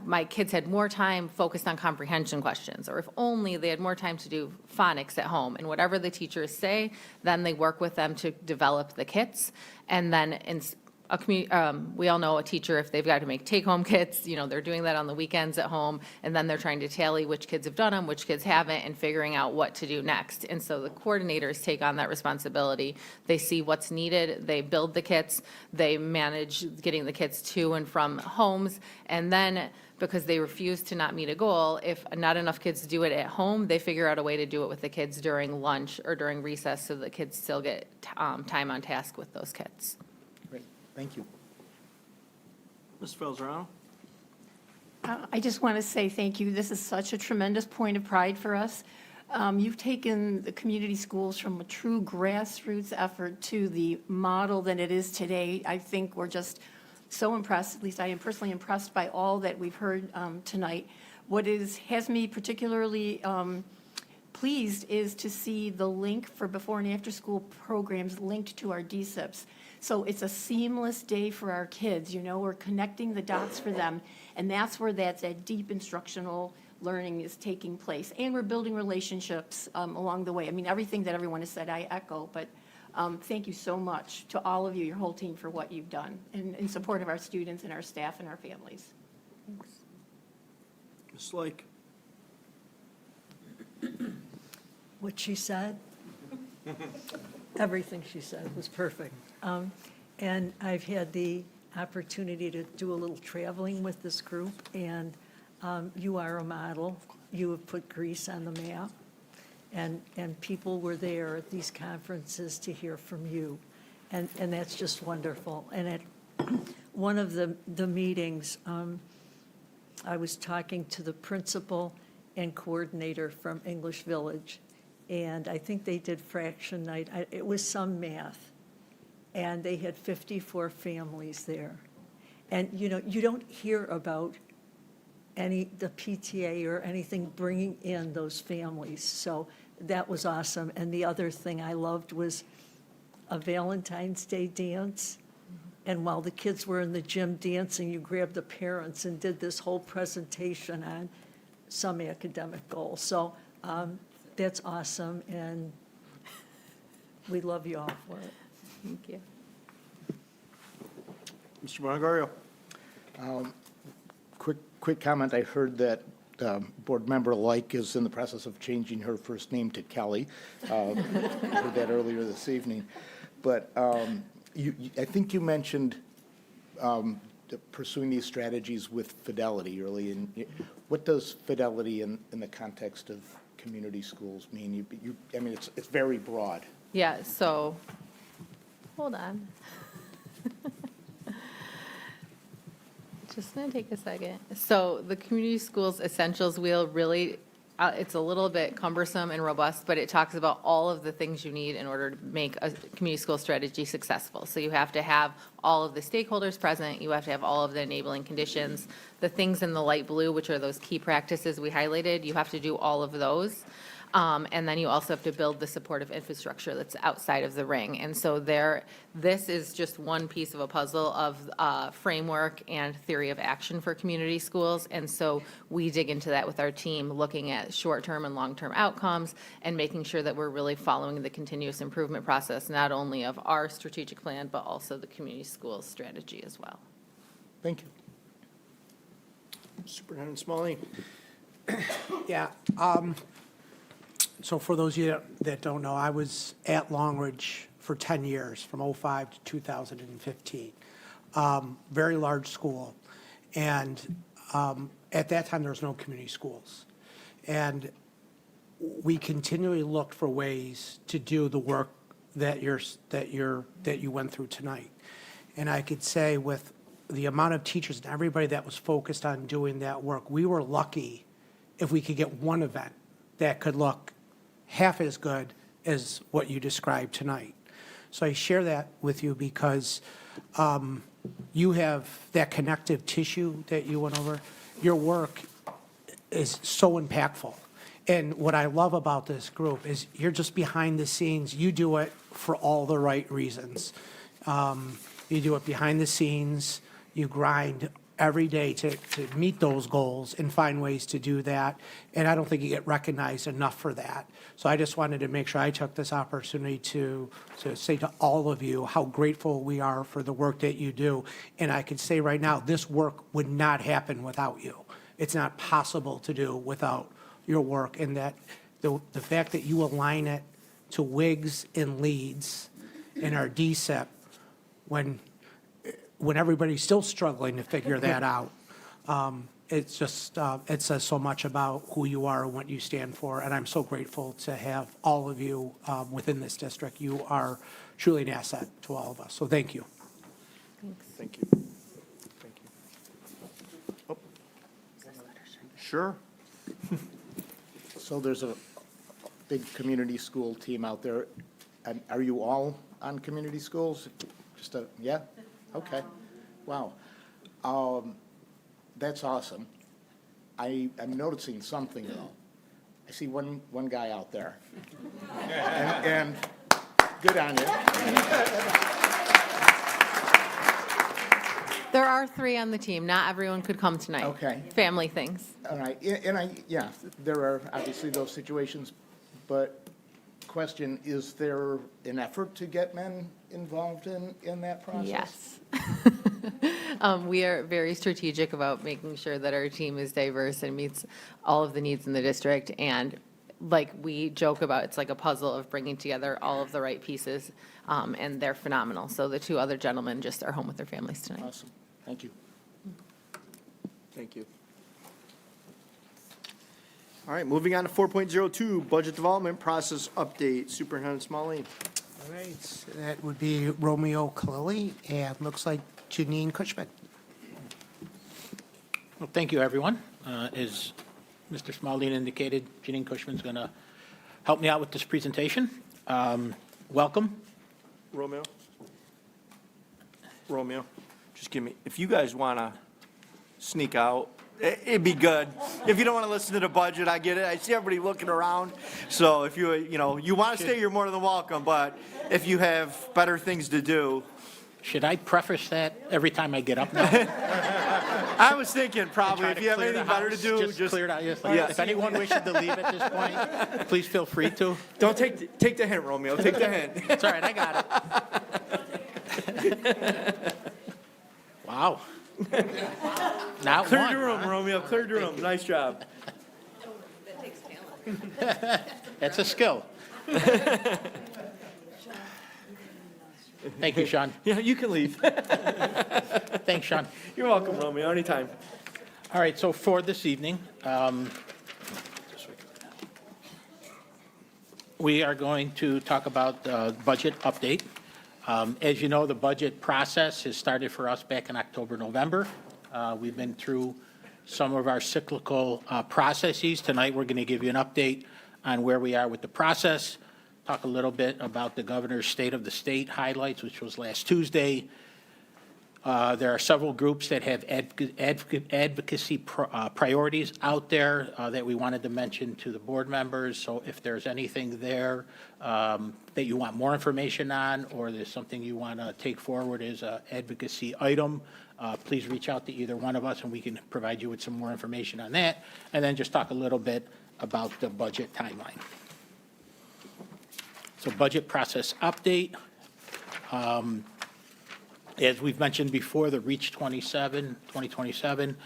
my kids had more time focused on comprehension questions, or if only they had more time to do phonics at home. And whatever the teachers say, then they work with them to develop the kits. And then we all know a teacher, if they've got to make take-home kits, they're doing that on the weekends at home, and then they're trying to tally which kids have done them, which kids haven't, and figuring out what to do next. And so the coordinators take on that responsibility. They see what's needed, they build the kits, they manage getting the kits to and from homes, and then because they refuse to not meet a goal, if not enough kids do it at home, they figure out a way to do it with the kids during lunch or during recess so the kids still get time on task with those kits. Great, thank you. Ms. Felzerano? I just want to say thank you. This is such a tremendous point of pride for us. You've taken the community schools from a true grassroots effort to the model that it is today. I think we're just so impressed, at least I am personally impressed by all that we've heard tonight. What has me particularly pleased is to see the link for before and after school programs linked to our DSIPs. So it's a seamless day for our kids, we're connecting the dots for them, and that's where that deep instructional learning is taking place. And we're building relationships along the way. I mean, everything that everyone has said, I echo, but thank you so much to all of you, your whole team, for what you've done in support of our students and our staff and our families. Thanks. Ms. Lake? What she said, everything she said was perfect. And I've had the opportunity to do a little traveling with this group, and you are a model. You have put Greece on the map, and people were there at these conferences to hear from you, and that's just wonderful. And at one of the meetings, I was talking to the principal and coordinator from English Village, and I think they did fraction night. It was some math, and they had 54 families there. And, you don't hear about the PTA or anything bringing in those families. So that was awesome. And the other thing I loved was a Valentine's Day dance. And while the kids were in the gym dancing, you grabbed the parents and did this whole presentation on some academic goal. So that's awesome, and we love you all for it. Thank you. Mr. Bonagario? Quick comment. I heard that Board Member Like is in the process of changing her first name to Kelly. I heard that earlier this evening. But I think you mentioned pursuing these strategies with fidelity early. And what does fidelity in the context of community schools mean? I mean, it's very broad. Yeah, so, hold on. Just going to take a second. So the Community Schools Essentials Wheel really, it's a little bit cumbersome and robust, but it talks about all of the things you need in order to make a community school strategy successful. So you have to have all of the stakeholders present, you have to have all of the enabling conditions, the things in the light blue, which are those key practices we highlighted, you have to do all of those. And then you also have to build the supportive infrastructure that's outside of the ring. And so this is just one piece of a puzzle of framework and theory of action for community schools. And so we dig into that with our team, looking at short-term and long-term outcomes and making sure that we're really following the continuous improvement process, not only of our strategic plan, but also the community schools strategy as well. Thank you. Superintendent Smalley? Yeah. So for those of you that don't know, I was at Longridge for 10 years, from 2005 to 2015. Very large school. And at that time, there was no community schools. And we continually looked for ways to do the work that you went through tonight. And I could say with the amount of teachers and everybody that was focused on doing that work, we were lucky if we could get one event that could look half as good as what you described tonight. So I share that with you because You have that connective tissue that you went over. Your work is so impactful. And what I love about this group is you're just behind the scenes. You do it for all the right reasons. You do it behind the scenes. You grind every day to meet those goals and find ways to do that. And I don't think you get recognized enough for that. So I just wanted to make sure I took this opportunity to say to all of you how grateful we are for the work that you do. And I can say right now, this work would not happen without you. It's not possible to do without your work, and that the fact that you align it to WIGs and leads in our DSEP when everybody's still struggling to figure that out. It's just, it says so much about who you are and what you stand for, and I'm so grateful to have all of you within this district. You are truly an asset to all of us, so thank you. Thank you. Thank you. Oh. Sure. So there's a big community school team out there. And are you all on community schools? Yeah? Okay. Wow. That's awesome. I'm noticing something though. I see one guy out there. and good on you. There are 3 on the team. Not everyone could come tonight. Okay. Family things. All right, yeah, there are obviously those situations, but question, is there an effort to get men involved in that process? Yes. We are very strategic about making sure that our team is diverse and meets all of the needs in the district. And like we joke about, it's like a puzzle of bringing together all of the right pieces, and they're phenomenal. So the 2 other gentlemen just are home with their families tonight. Awesome, thank you. Thank you. All right, moving on to 4.02, budget development process update. Superintendent Smalley. All right, so that would be Romeo Kalili, and looks like Janine Cushman. Well, thank you, everyone. As Mr. Smaldine indicated, Janine Cushman's going to help me out with this presentation. Welcome. Romeo, just give me, if you guys want to sneak out, it'd be good. If you don't want to listen to the budget, I get it. I see everybody looking around. So if you want to stay, you're more than welcome. But if you have better things to do. Should I preface that every time I get up now? I was thinking probably if you have anything better to do, just clear it out. Yes, like, if anyone wishes to leave at this point, please feel free to. Don't take the hint, Romeo. Take the hint. It's all right, I got it. Wow. Not Cleared one, your room, huh? Romeo. Cleared your room. Nice job. That's a skill. Thank you, Sean. Yeah, you can leave. Thanks, Sean. You're welcome, Romeo. Anytime. All right, so for this evening, we are going to talk about the budget update. As you know, the budget process has started for us back in October, November. We've been through some of our cyclical processes. Tonight, we're going to give you an update on where we are with the process, talk a little bit about the governor's State of the State highlights, which was last Tuesday. There are several groups that have advocacy priorities out there that we wanted to mention to the board members. So if there's anything there that you want more information on, or there's something you want to take forward as an advocacy item, please reach out to either one of us and we can provide you with some more information on that. And then just talk a little bit about the budget timeline. So budget process update. As we've mentioned before, the REACH 2027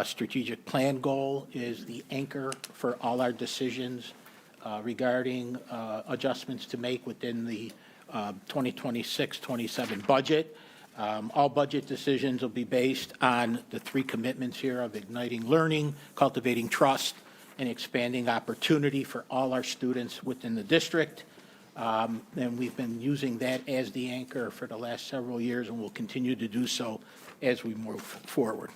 strategic plan goal is the anchor for all our decisions regarding adjustments to make within the 2026-27 budget. All budget decisions will be based on the 3 commitments here of igniting learning, cultivating trust, and expanding opportunity for all our students within the district. And we've been using that as the anchor for the last several years, and we'll continue to do so as we move forward.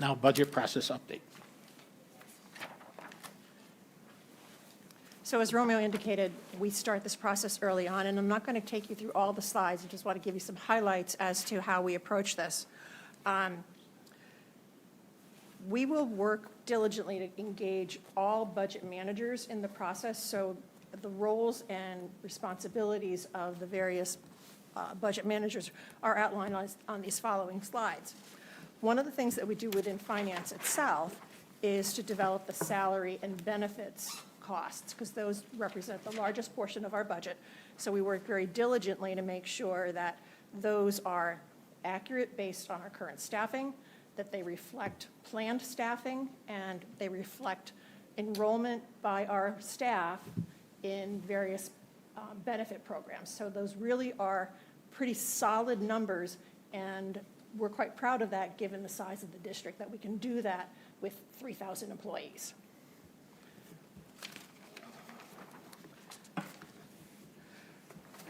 Now, budget process update. So as Romeo indicated, we start this process early on, and I'm not going to take you through all the slides. I just want to give you some highlights as to how we approach this. We will work diligently to engage all budget managers in the process, so the roles and responsibilities of the various budget managers are outlined on these following slides. One of the things that we do within finance itself is to develop the salary and benefits costs, because those represent the largest portion of our budget. So we work very diligently to make sure that those are accurate based on our current staffing, that they reflect planned staffing, and they reflect enrollment by our staff in various benefit programs. So those really are pretty solid numbers, and we're quite proud of that given the size of the district, that we can do that with 3,000 employees.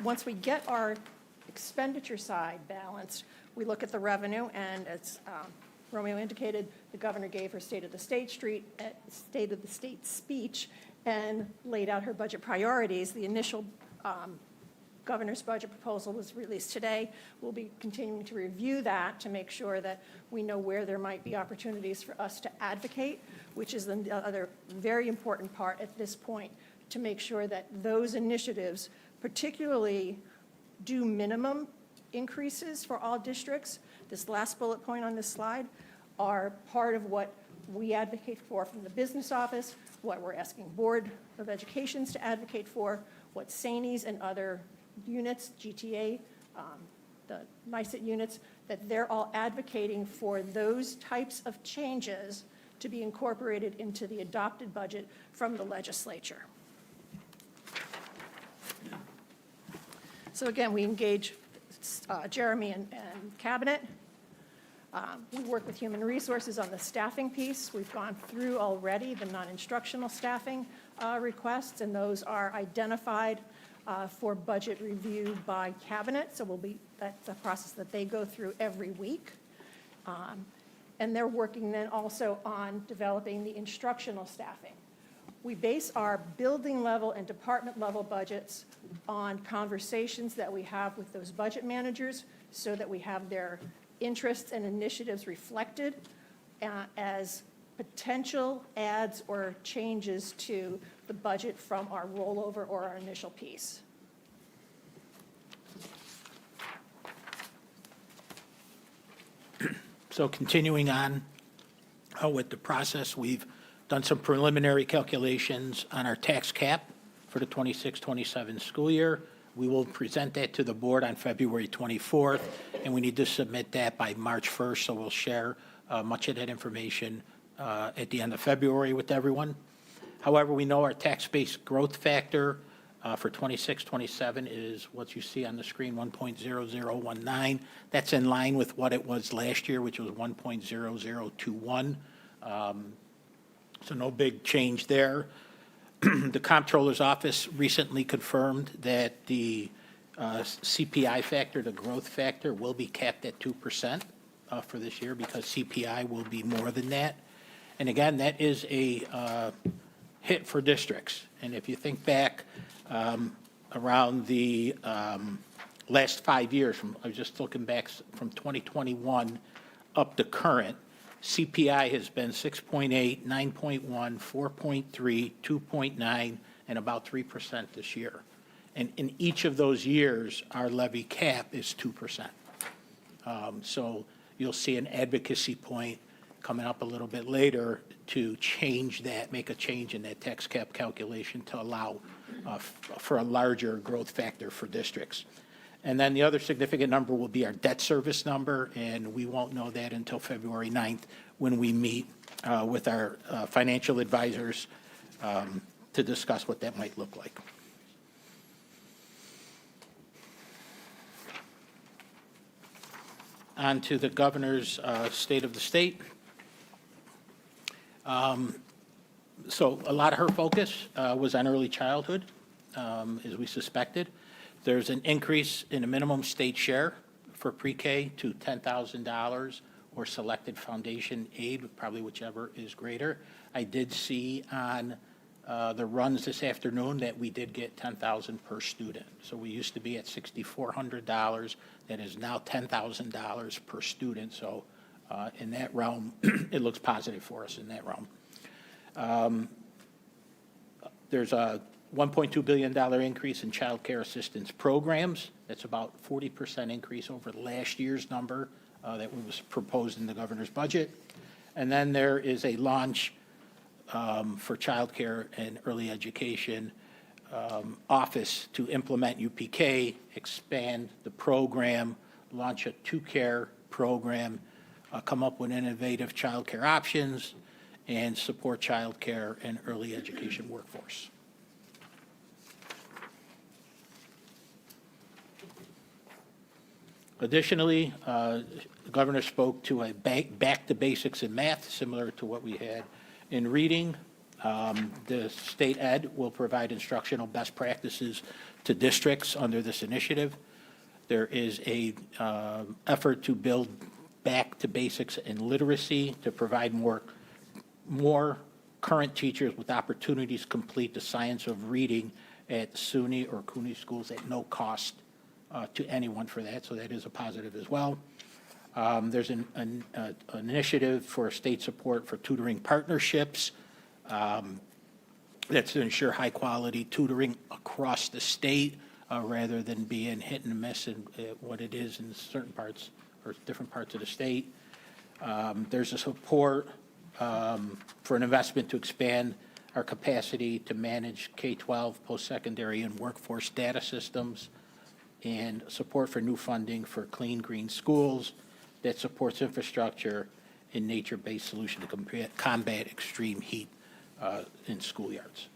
Once we get our expenditure side balanced, we look at the revenue, and as Romeo indicated, the governor gave her State of the State speech and laid out her budget priorities. The initial governor's budget proposal was released today. We'll be continuing to review that to make sure that we know where there might be opportunities for us to advocate, which is the other very important part at this point, to make sure that those initiatives particularly do minimum increases for all districts. This last bullet point on this slide are part of what we advocate for from the business office, what we're asking Board of Educations to advocate for, what SANES and other units, GTA, the NICET units, that they're all advocating for those types of changes to be incorporated into the adopted budget from the legislature. So again, we engage Jeremy and Cabinet. We work with Human Resources on the staffing piece. We've gone through already the non-instructional staffing requests, and those are identified for budget review by Cabinet. So that's a process that they go through every week. And they're working then also on developing the instructional staffing. We base our building level and department level budgets on conversations that we have with those budget managers so that we have their interests and initiatives reflected as potential adds or changes to the budget from our rollover or our initial piece. So continuing on with the process, we've done some preliminary calculations on our tax cap for the 26-27 school year. We will present that to the board on February 24th, and we need to submit that by March 1st, so we'll share much of that information at the end of February with everyone. However, we know our tax-based growth factor for 26-27 is what you see on the screen, 1.0019. That's in line with what it was last year, which was 1.0021. So no big change there. The Comptroller's Office recently confirmed that the CPI factor, the growth factor, will be capped at 2% for this year because CPI will be more than that. And again, that is a hit for districts. And if you think back around the last 5 years, I was just looking back from 2021 up to current, CPI has been 6.8, 9.1, 4.3, 2.9, and about 3% this year. And in each of those years, our levy cap is 2%. So you'll see an advocacy point coming up a little bit later to change that, make a change in that tax cap calculation to allow for a larger growth factor for districts. And then the other significant number will be our debt service number, and we won't know that until February 9th when we meet with our financial advisors to discuss what that might look like. On to the governor's state of the state. So a lot of her focus was on early childhood, as we suspected. There's an increase in the minimum state share for pre-K to $10,000 or selected foundation aid, probably whichever is greater. I did see on the runs this afternoon that we did get $10,000 per student. So we used to be at $6,400. That is now $10,000 per student. So in that realm, it looks positive for us in that realm. There's a $1.2 billion increase in child care assistance programs. That's about 40% increase over last year's number that was proposed in the governor's budget. And then there is a launch for child care and early education office to implement UPK, expand the program, launch a two-care program, come up with innovative child care options, and support child care and early education workforce. Additionally, the governor spoke to a back to basics in math, similar to what we had in reading. The state ed will provide instructional best practices to districts under this initiative. There is a effort to build back to basics in literacy to provide more current teachers with opportunities to complete the science of reading at SUNY or CUNY schools at no cost to anyone for that, so that is a positive as well. There's an initiative for state support for tutoring partnerships. That's to ensure high-quality tutoring across the state rather than being hit and miss in what it is in certain parts or different parts of the state. There's a support for an investment to expand our capacity to manage K-12, post-secondary, and workforce data systems, and support for new funding for clean, green schools that supports infrastructure and nature-based solution to combat extreme heat in schoolyards.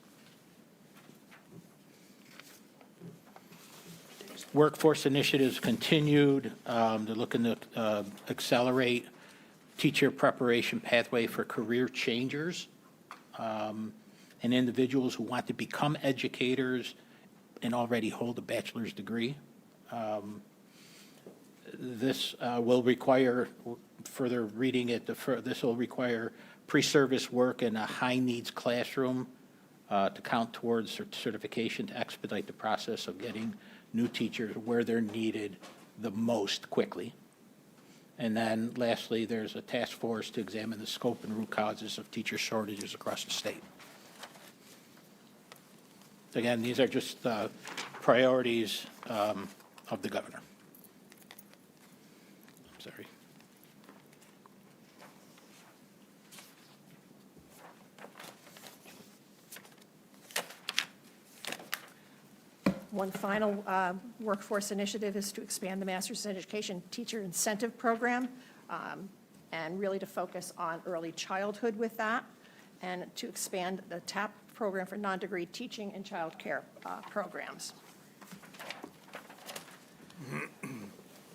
Workforce initiatives continued. They're looking to accelerate teacher preparation pathway for career changers and individuals who want to become educators and already hold a bachelor's degree. This will require, further reading it, this will require pre-service work in a high-needs classroom to count towards certification to expedite the process of getting new teachers where they're needed the most quickly. And then lastly, there's a task force to examine the scope and root causes of teacher shortages across the state. Again, these are just priorities of the governor. I'm sorry. One final workforce initiative is to expand the Master's in Education Teacher Incentive Program, and really to focus on early childhood with that, and to expand the TAP program for non-degree teaching and child care programs.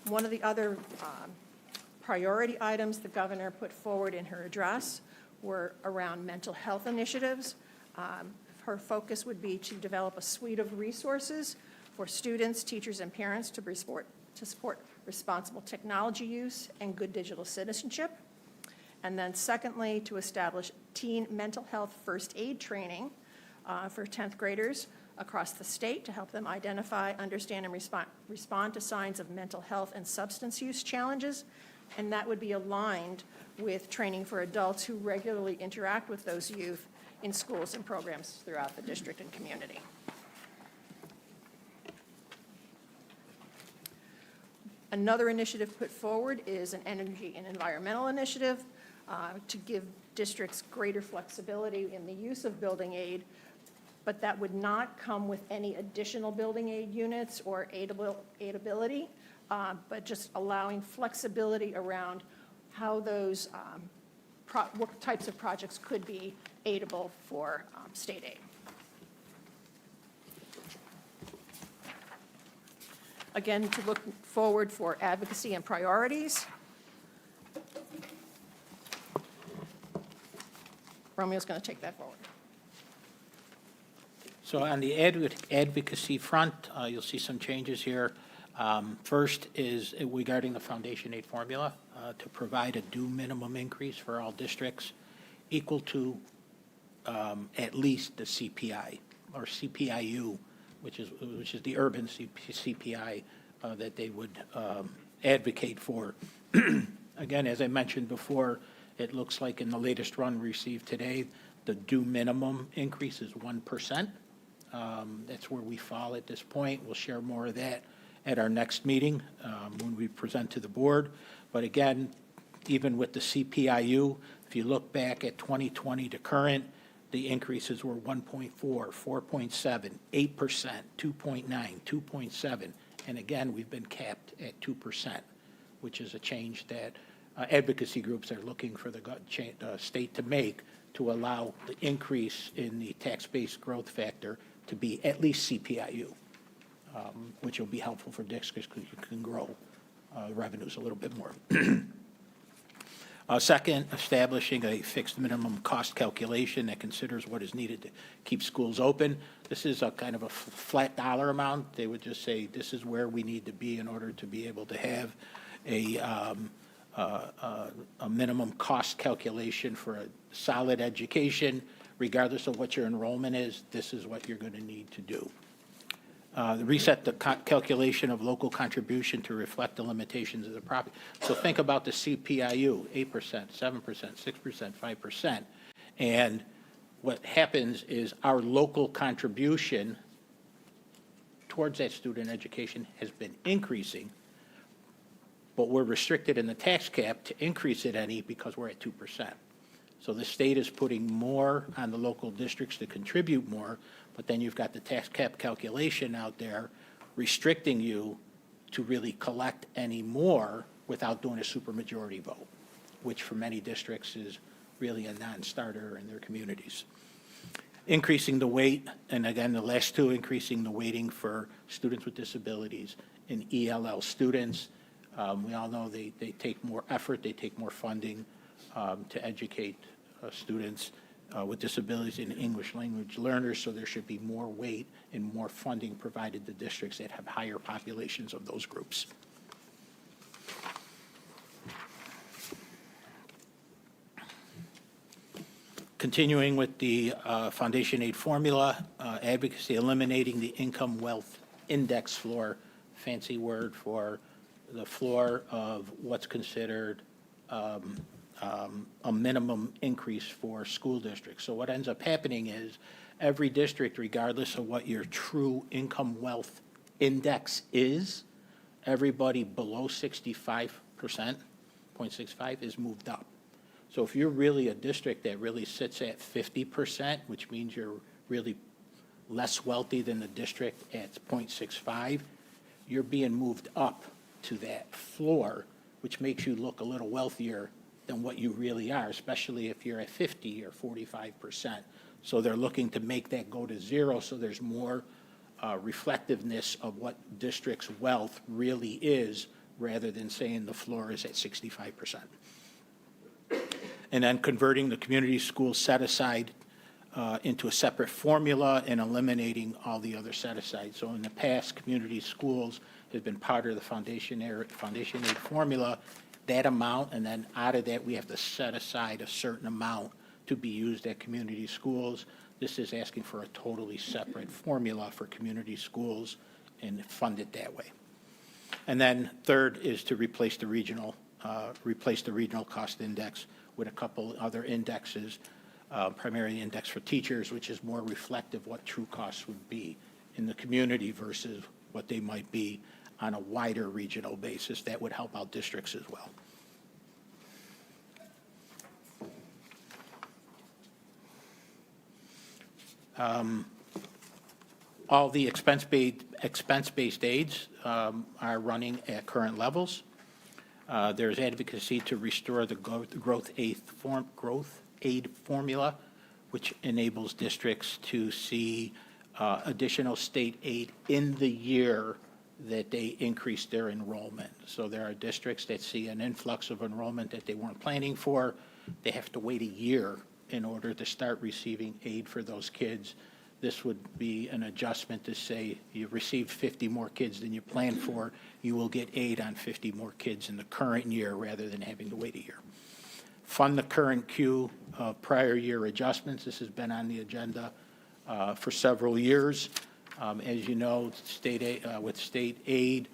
One of the other priority items the governor put forward in her address were around mental health initiatives. Her focus would be to develop a suite of resources for students, teachers, and parents to support responsible technology use and good digital citizenship. And then secondly, to establish teen mental health first aid training for 10th graders across the state to help them identify, understand, and respond to signs of mental health and substance use challenges. And that would be aligned with training for adults who regularly interact with those youth in schools and programs throughout the district and community. Another initiative put forward is an energy and environmental initiative to give districts greater flexibility in the use of building aid, but that would not come with any additional building aid units or aidability, but just allowing flexibility around how those what types of projects could be aidable for state aid. Again, to look forward for advocacy and priorities. Romeo's going to take that forward. So on the advocacy front, you'll see some changes here. First is regarding the foundation aid formula to provide a due minimum increase for all districts equal to at least the CPI or CPIU, which is the urban CPI that they would advocate for. Again, as I mentioned before, it looks like in the latest run received today, the due minimum increase is 1%. That's where we fall at this point. We'll share more of that at our next meeting when we present to the board. But again, even with the CPIU, if you look back at 2020 to current, the increases were 1.4, 4.7, 8%, 2.9, 2.7. And again, we've been capped at 2%, which is a change that advocacy groups are looking for the state to make to allow the increase in the tax-based growth factor to be at least CPIU, which will be helpful for districts because you can grow revenues a little bit more. Second, establishing a fixed minimum cost calculation that considers what is needed to keep schools open. This is a kind of a flat dollar amount. They would just say, this is where we need to be in order to be able to have a minimum cost calculation for a solid education. Regardless of what your enrollment is, this is what you're going to need to do. Reset the calculation of local contribution to reflect the limitations of the property. So think about the CPIU, 8%, 7%, 6%, 5%. And what happens is our local contribution towards that student education has been increasing, but we're restricted in the tax cap to increase it any because we're at 2%. So the state is putting more on the local districts to contribute more, but then you've got the tax cap calculation out there restricting you to really collect any more without doing a supermajority vote, which for many districts is really a non-starter in their communities. Increasing the weight, and again, the last two, increasing the weighting for students with disabilities and ELL students. We all know they take more effort, they take more funding to educate students with disabilities and English language learners, so there should be more weight and more funding provided to districts that have higher populations of those groups. Continuing with the foundation aid formula, advocacy, eliminating the income wealth index floor, fancy word for the floor of what's considered a minimum increase for school districts. So what ends up happening is every district, regardless of what your true income wealth index is, everybody below 65%, 0.65, is moved up. So if you're really a district that really sits at 50%, which means you're really less wealthy than the district at 0.65, you're being moved up to that floor, which makes you look a little wealthier than what you really are, especially if you're at 50 or 45%. So they're looking to make that go to zero so there's more reflectiveness of what district's wealth really is rather than saying the floor is at 65%. And then converting the community school set-aside into a separate formula and eliminating all the other set-asides. So in the past, community schools has been part of the foundation aid formula, that amount, and then out of that, we have to set aside a certain amount to be used at community schools. This is asking for a totally separate formula for community schools and fund it that way. And then third is to replace the regional cost index with a couple other indexes, primarily index for teachers, which is more reflective of what true costs would be in the community versus what they might be on a wider regional basis. That would help out districts as well. All the expense-based aids are running at current levels. There's advocacy to restore the growth aid formula, which enables districts to see additional state aid in the year that they increase their enrollment. So there are districts that see an influx of enrollment that they weren't planning for. They have to wait a year in order to start receiving aid for those kids. This would be an adjustment to say you received 50 more kids than you planned for. You will get aid on 50 more kids in the current year rather than having to wait a year. fund the current queue of prior year adjustments. This has been on the agenda for several years. As you know, with state aid,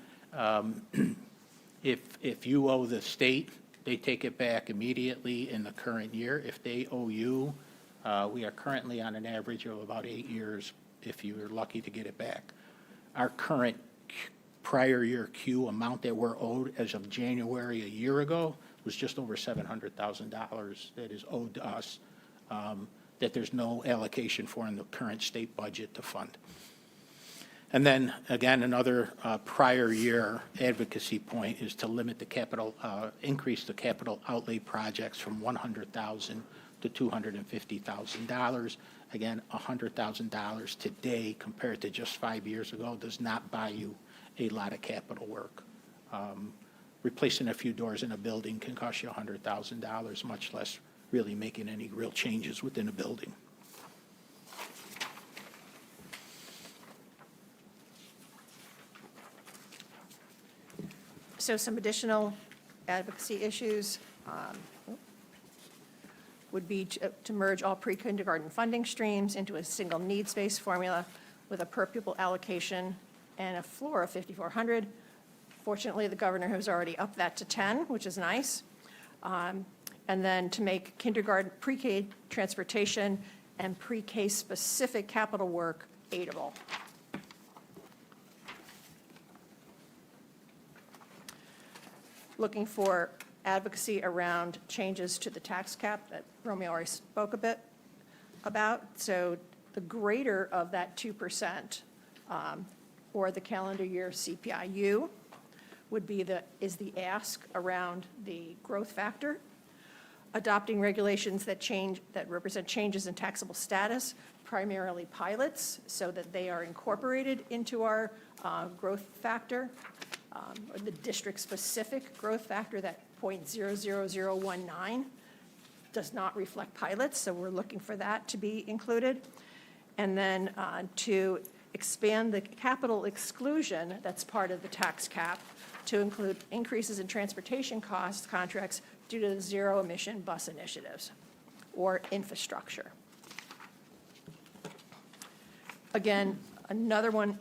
if you owe the state, they take it back immediately in the current year. If they owe you, we are currently on an average of about 8 years if you are lucky to get it back. Our current prior year queue amount that we're owed as of January a year ago was just over $700,000 that is owed to us, that there's no allocation for in the current state budget to fund. And then, again, another prior year advocacy point is to limit the capital, increase the capital outlay projects from $100,000 to $250,000. Again, $100,000 today compared to just 5 years ago does not buy you a lot of capital work. Replacing a few doors in a building can cost you $100,000, much less really making any real changes within a building. So some additional advocacy issues would be to merge all pre-kindergarten funding streams into a single needs-based formula with a per pupil allocation and a floor of $5,400. Fortunately, the governor has already upped that to 10, which is nice. And then to make kindergarten, pre-K transportation and pre-K specific capital work aidable. Looking for advocacy around changes to the tax cap that Romeo already spoke a bit about. So the greater of that 2% for the calendar year CPI-U would be the ask around the growth factor. Adopting regulations that represent changes in taxable status, primarily pilots, so that they are incorporated into our growth factor, or the district-specific growth factor, that 0.00019 does not reflect pilots, so we're looking for that to be included. And then to expand the capital exclusion that's part of the tax cap to include increases in transportation costs contracts due to the zero-emission bus initiatives or infrastructure. Again, another one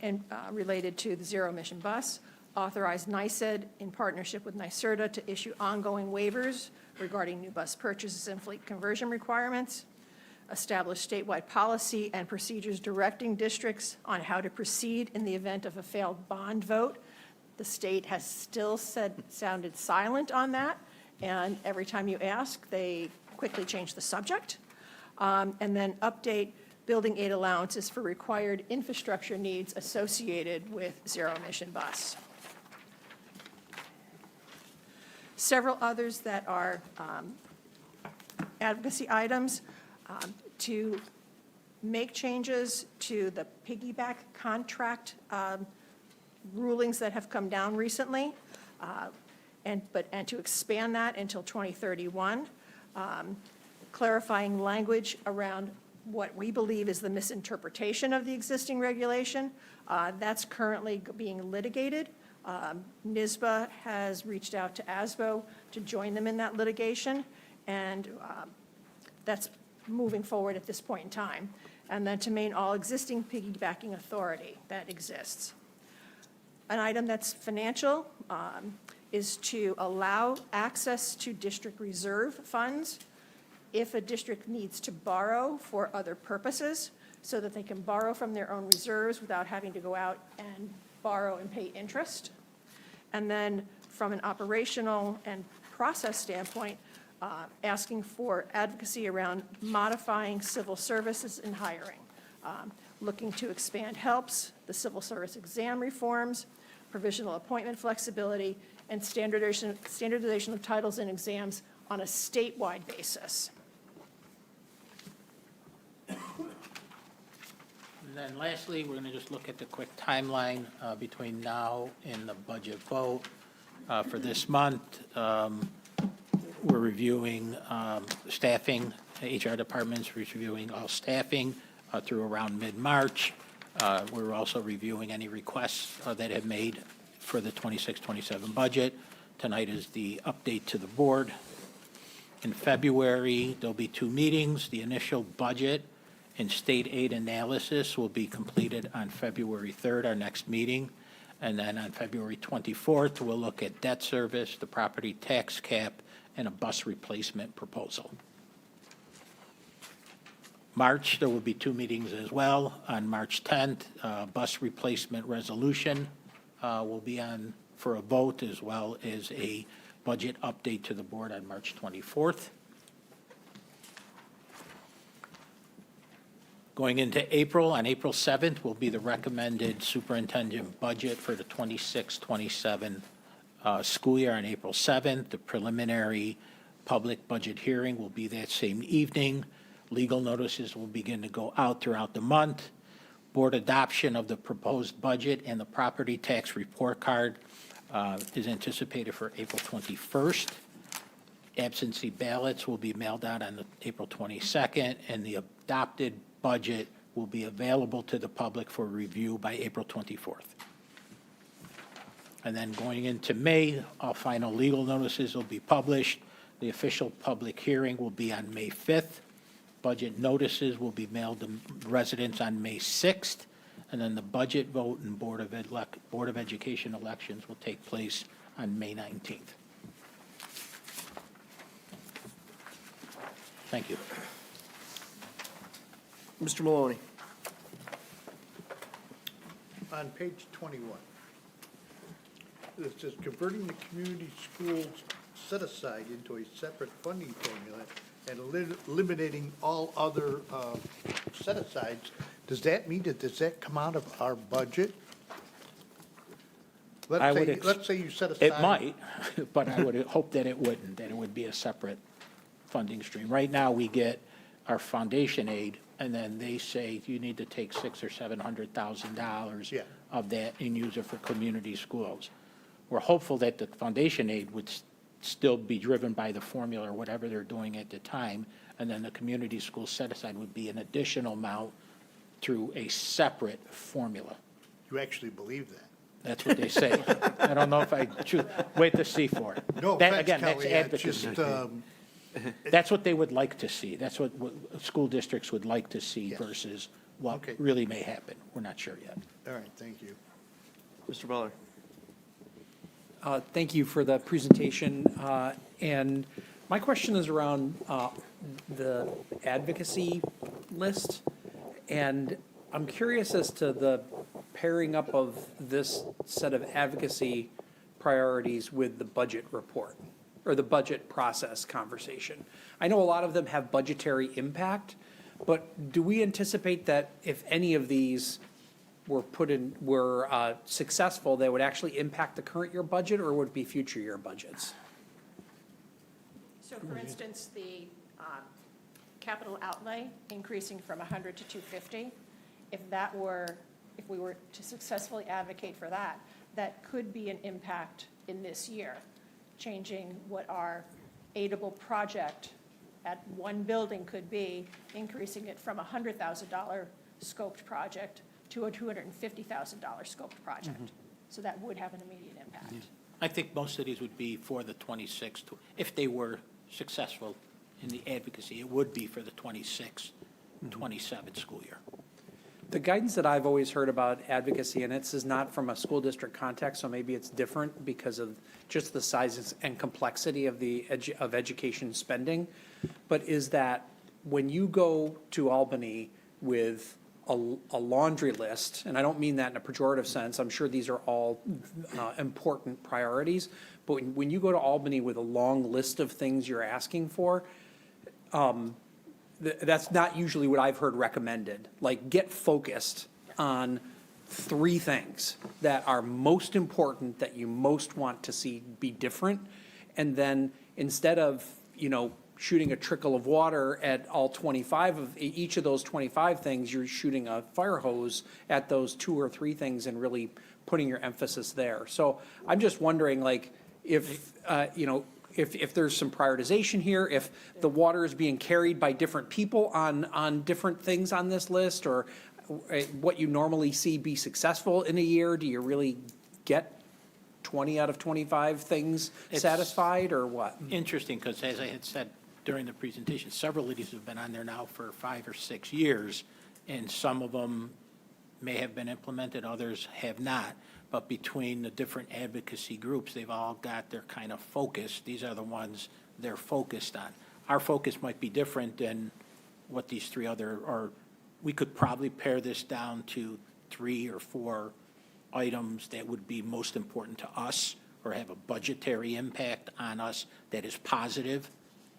related to the zero-emission bus, authorize NYSED in partnership with NYSERDA to issue ongoing waivers regarding new bus purchases and fleet conversion requirements, establish statewide policy and procedures directing districts on how to proceed in the event of a failed bond vote. The state has still sounded silent on that, and every time you ask, they quickly change the subject. And then update building aid allowances for required infrastructure needs associated with zero-emission bus. Several others that are advocacy items to make changes to the piggyback contract rulings that have come down recently, and to expand that until 2031, clarifying language around what we believe is the misinterpretation of the existing regulation. That's currently being litigated. NYSBA has reached out to ASBO to join them in that litigation, and that's moving forward at this point in time. And then to maintain all existing piggybacking authority that exists. An item that's financial is to allow access to district reserve funds if a district needs to borrow for other purposes, so that they can borrow from their own reserves without having to go out and borrow and pay interest. And then from an operational and process standpoint, asking for advocacy around modifying civil services and hiring, looking to expand HELPS, the civil service exam reforms, provisional appointment flexibility, and standardization of titles and exams on a statewide basis. And then lastly, we're going to just look at the quick timeline between now and the budget vote. For this month, we're reviewing staffing, HR department's reviewing all staffing through around mid-March. We're also reviewing any requests that have made for the 26-27 budget. Tonight is the update to the board. In February, there'll be 2 meetings. The initial budget and state aid analysis will be completed on February 3rd, our next meeting. And then on February 24th, we'll look at debt service, the property tax cap, and a bus replacement proposal. March, there will be 2 meetings as well. On March 10th, bus replacement resolution will be on for a vote, as well as a budget update to the board on March 24th. Going into April, on April 7th will be the recommended superintendent budget for the 26-27 school year on April 7th. The preliminary public budget hearing will be that same evening. Legal notices will begin to go out throughout the month. Board adoption of the proposed budget and the property tax report card is anticipated for April 21st. Absentee ballots will be mailed out on April 22nd, and the adopted budget will be available to the public for review by April 24th. And then going into May, all final legal notices will be published. The official public hearing will be on May 5th. Budget notices will be mailed to residents on May 6th. And then the budget vote and Board of Education elections will take place on May 19th. Thank you. Mr. Maloney. On page 21, it says converting the community schools set aside into a separate funding formula and eliminating all other set asides. Does that mean that, does that come out of our budget? Let's say you set aside. It might, but I would hope that it wouldn't, that it would be a separate funding stream. Right now, we get our foundation aid, and then they say you need to take $600,000 or $700,000 of that and use it for community schools. We're hopeful that the foundation aid would still be driven by the formula or whatever they're doing at the time, and then the community school set aside would be an additional amount through a separate formula. You actually believe that? That's what they say. I don't know if I choose, wait to see for it. No That, offense, again, that's Kelly, advocacy. That's what they would like to see. That's what school districts would like to see versus what really may happen. We're not sure yet. All right, thank you. Mr. Butler. Thank you for the presentation. And my question is around the advocacy list. And I'm curious as to the pairing up of this set of advocacy priorities with the budget report or the budget process conversation. I know a lot of them have budgetary impact, but do we anticipate that if any of these were successful, they would actually impact the current year budget, or would it be future year budgets? So for instance, the capital outlay increasing from 100 to 250, if we were to successfully advocate for that, that could be an impact in this year, changing what our aidable project at one building could be, increasing it from a $100,000 scoped project to a $250,000 scoped project. So that would have an immediate impact. I think most of these would be for the 26, if they were successful in the advocacy, it would be for the 26, 27 school year. The guidance that I've always heard about advocacy, and this is not from a school district context, so maybe it's different because of just the size and complexity of of education spending, but is that when you go to Albany with a laundry list, and I don't mean that in a pejorative sense, I'm sure these are all important priorities, but when you go to Albany with a long list of things you're asking for, that's not usually what I've heard recommended. Like, get focused on 3 things that are most important, that you most want to see be different, and then instead of, shooting a trickle of water at all 25 of each of those 25 things, you're shooting a fire hose at those 2 or 3 things and really putting your emphasis there. So I'm just wondering, like, if there's some prioritization here, if the water is being carried by different people on different things on this list, or what you normally see be successful in a year, do you really get 20 out of 25 things satisfied, or what? Interesting, because as I had said during the presentation, several of these have been on there now for 5 or 6 years, and some of them may have been implemented, others have not. But between the different advocacy groups, they've all got their kind of focus. These are the ones they're focused on. Our focus might be different than what these 3 other, or we could probably pare this down to 3 or 4 items that would be most important to us or have a budgetary impact on us that is positive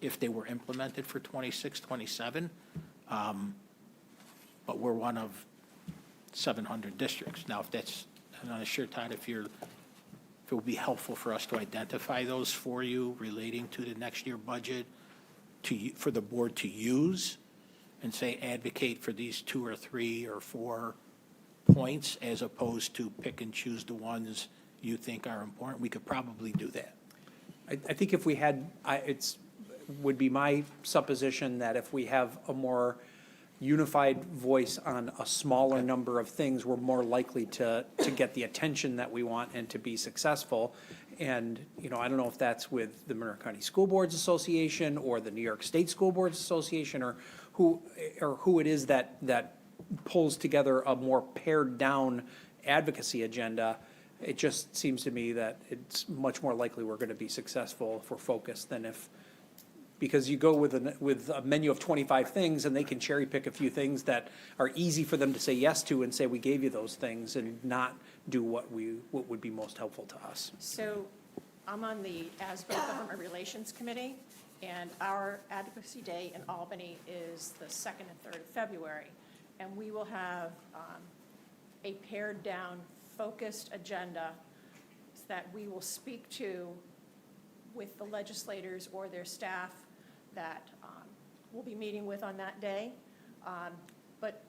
if they were implemented for 26, 27. But we're one of 700 districts. Now, if that's, I'm not sure, Todd, if it would be helpful for us to identify those for you relating to the next year budget for the board to use and say advocate for these 2 or 3 or 4 points as opposed to pick and choose the ones you think are important. We could probably do that. I think if we had, would be my supposition that if we have a more unified voice on a smaller number of things, we're more likely to get the attention that we want and to be successful. And, you know, I don't know if that's with the Monroe County School Boards Association or the New York State School Boards Association or who it is that pulls together a more pared down advocacy agenda. It just seems to me that it's much more likely we're going to be successful if we're focused than if, because you go with a menu of 25 things and they can cherry pick a few things that are easy for them to say yes to and say we gave you those things and not do what would be most helpful to us. So I'm on the ASBO Government Relations Committee, and our advocacy day in Albany is the 2nd and 3rd of February. And we will have a pared down, focused agenda that we will speak to with the legislators or their staff that we'll be meeting with on that day. But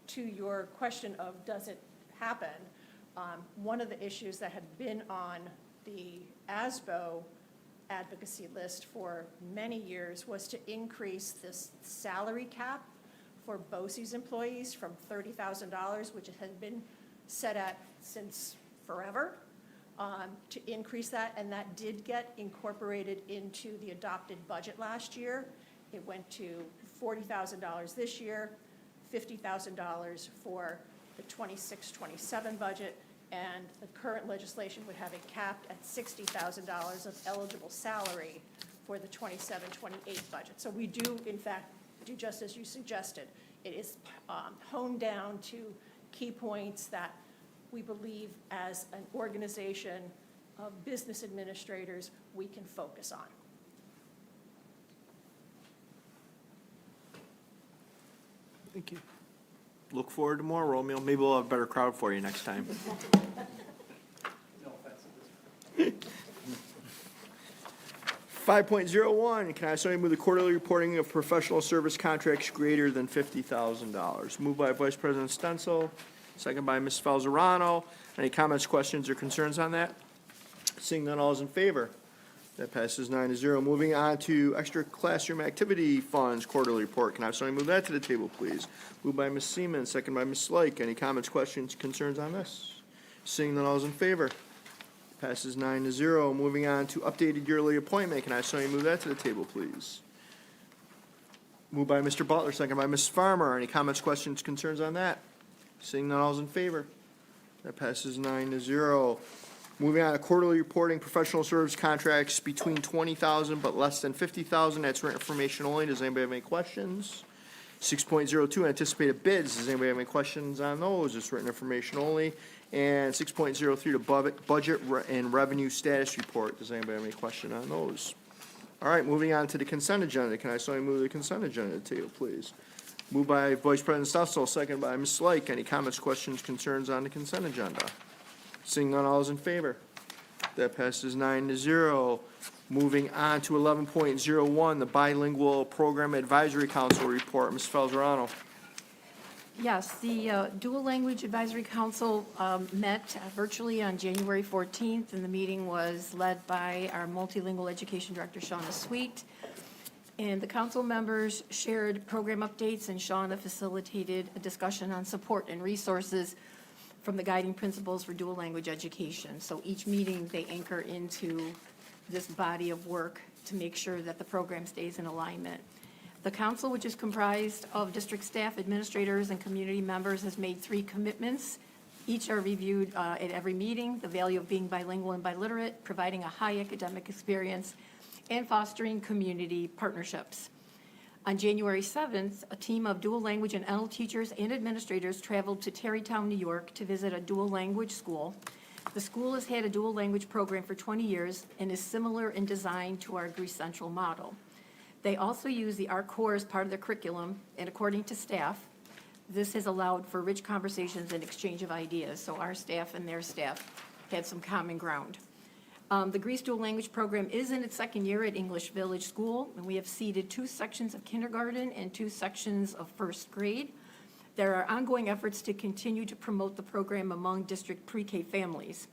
to your question of does it happen, one of the issues that had been on the ASBO advocacy list for many years was to increase this salary cap for BOCES employees from $30,000, which had been set at since forever, to increase that, and that did get incorporated into the adopted budget last year. It went to $40,000 this year, $50,000 for the 26-27 budget, and the current legislation would have it capped at $60,000 of eligible salary for the 27-28 budget. So we do, in fact, do just as you suggested. It is honed down to key points that we believe as an organization of business administrators we can focus on. Thank you. Look forward to more, Romeo. Maybe we'll have a better crowd for you next time. No offense. 5.01, can I also move the quarterly reporting of professional service contracts greater than $50,000? Moved by Vice President Stencil, second by Ms. Falzarano. Any comments, questions, or concerns on that? Seeing none, all is in favor. That passes 9-0. Moving on to extra classroom activity funds quarterly report. Can I have somebody move that to the table, please? Moved by Ms. Seaman, second by Ms. Slike. Any comments, questions, concerns on this? Seeing none, all is in favor. Passes 9-0. Moving on to updated yearly appointment. Can I have somebody move that to the table, please? Moved by Mr. Butler, second by Ms. Farmer. Any comments, questions, concerns on that? Seeing none, all is in favor. That passes 9-0. Moving on to quarterly reporting professional service contracts between $20,000 but less than $50,000. That's for information only. Does anybody have any questions? 6.02, anticipated bids. Does anybody have any questions on those? It's written information only. And 6.03, the budget and revenue status report. Does anybody have any question on those? All right, moving on to the consent agenda. Can I somebody move the consent agenda to you, please? Moved by Vice President Stussel, second by Ms. Slike. Any comments, questions, concerns on the consent agenda? Seeing none, all is in favor. That passes 9-0. Moving on to 11.01, the Bilingual Program Advisory Council report. Ms. Falzarano. Yes, the Dual Language Advisory Council met virtually on January 14th, and the meeting was led by our Multilingual Education Director, Shauna Sweet. And the council members shared program updates, and Shauna facilitated a discussion on support and resources from the guiding principles for dual language education. So each meeting, they anchor into this body of work to make sure that the program stays in alignment. The council, which is comprised of district staff, administrators, and community members, has made 3 commitments. Each are reviewed at every meeting: the value of being bilingual and biliterate, providing a high academic experience, and fostering community partnerships. On January 7th, a team of dual language and EL teachers and administrators traveled to Tarrytown, New York to visit a dual language school. The school has had a dual language program for 20 years and is similar in design to our Greece Central model. They also use the ARC core as part of their curriculum, and according to staff, this has allowed for rich conversations and exchange of ideas, so our staff and their staff had some common ground. The Greece Dual Language Program is in its 2nd year at English Village School, and we have seated 2 sections of kindergarten and 2 sections of 1st grade. There are ongoing efforts to continue to promote the program among district pre-K families.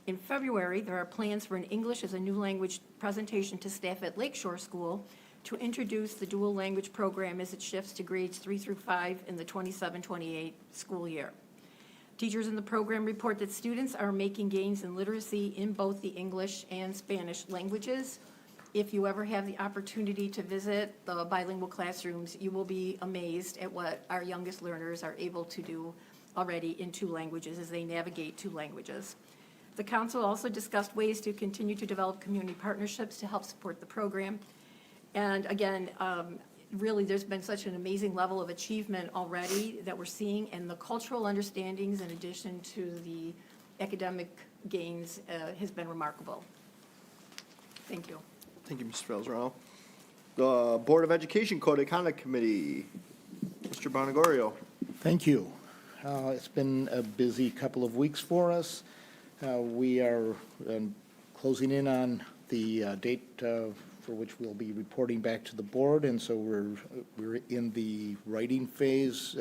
In February, there are plans for an English as a new language presentation to staff at Lakeshore School to introduce the dual language program as it shifts to grades 3 through 5 in the 27-28 school year. Teachers in the program report that students are making gains in literacy in both the English and Spanish languages. If you ever have the opportunity to visit the bilingual classrooms, you will be amazed at what our youngest learners are able to do already in 2 languages as they navigate 2 languages. The council also discussed ways to continue to develop community partnerships to help support the program. And again, really, there's been such an amazing level of achievement already that we're seeing, and the cultural understandings in addition to the academic gains has been remarkable. Thank you. Thank you, Mr. Felzarano. The Board of Education Code of Conduct Committee, Mr. Bonagorio. Thank you. It's been a busy couple of weeks for us. We are closing in on the date for which we'll be reporting back to the board, and so we're in the writing phase.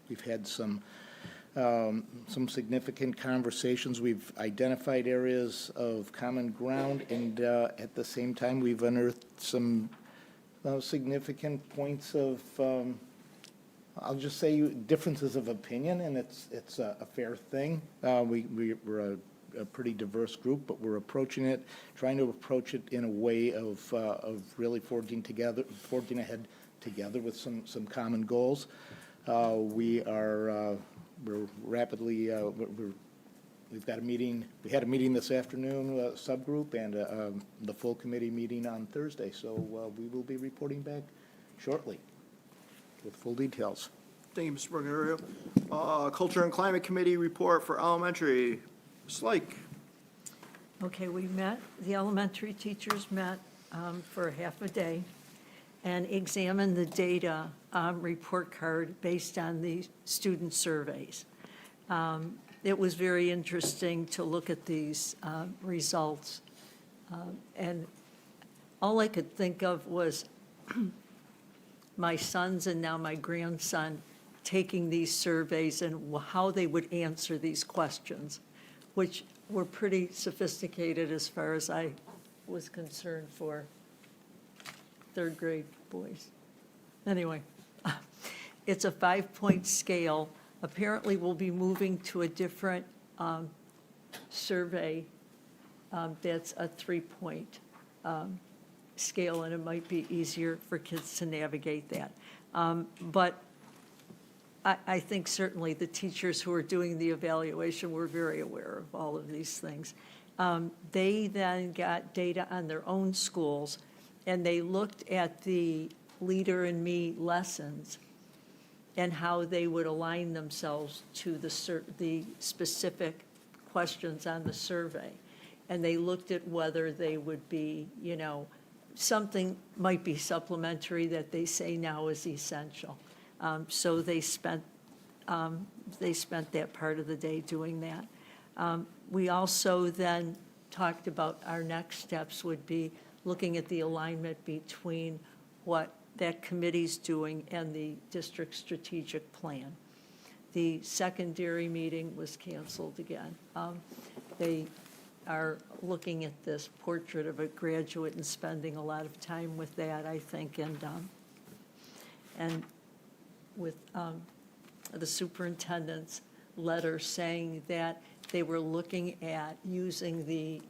We've had some significant conversations. We've identified areas of common ground, and at the same time, we've unearthed some significant points of, I'll just say, differences of opinion, and it's a fair thing. We're a pretty diverse group, but we're trying to approach it in a way of really forging ahead together with some common goals. We're rapidly, we've got a meeting, we had a meeting this afternoon, subgroup, and the full committee meeting on Thursday, so we will be reporting back shortly with full details. Thank you, Mr. Bonagorio. Culture and Climate Committee report for elementary. Ms. Lake. Okay, we met, the elementary teachers met for half a day and examined the data report card based on the student surveys. It was very interesting to look at these results. And all I could think of was my sons and now my grandson taking these surveys and how they would answer these questions, which were pretty sophisticated as far as I was concerned for 3rd grade boys. Anyway, it's a 5-point scale. Apparently, we'll be moving to a different survey that's a 3-point scale, and it might be easier for kids to navigate that. But I think certainly the teachers who are doing the evaluation were very aware of all of these things. They then got data on their own schools, and they looked at the Leader in Me lessons and how they would align themselves to the specific questions on the survey. And they looked at whether they would be, something might be supplementary that they say now is essential. So they spent that part of the day doing that. We also then talked about our next steps would be looking at the alignment between what that committee's doing and the district strategic plan. The secondary meeting was canceled again. They are looking at this portrait of a graduate and spending a lot of time with that, I think, and with the superintendent's letter saying that they were looking at using the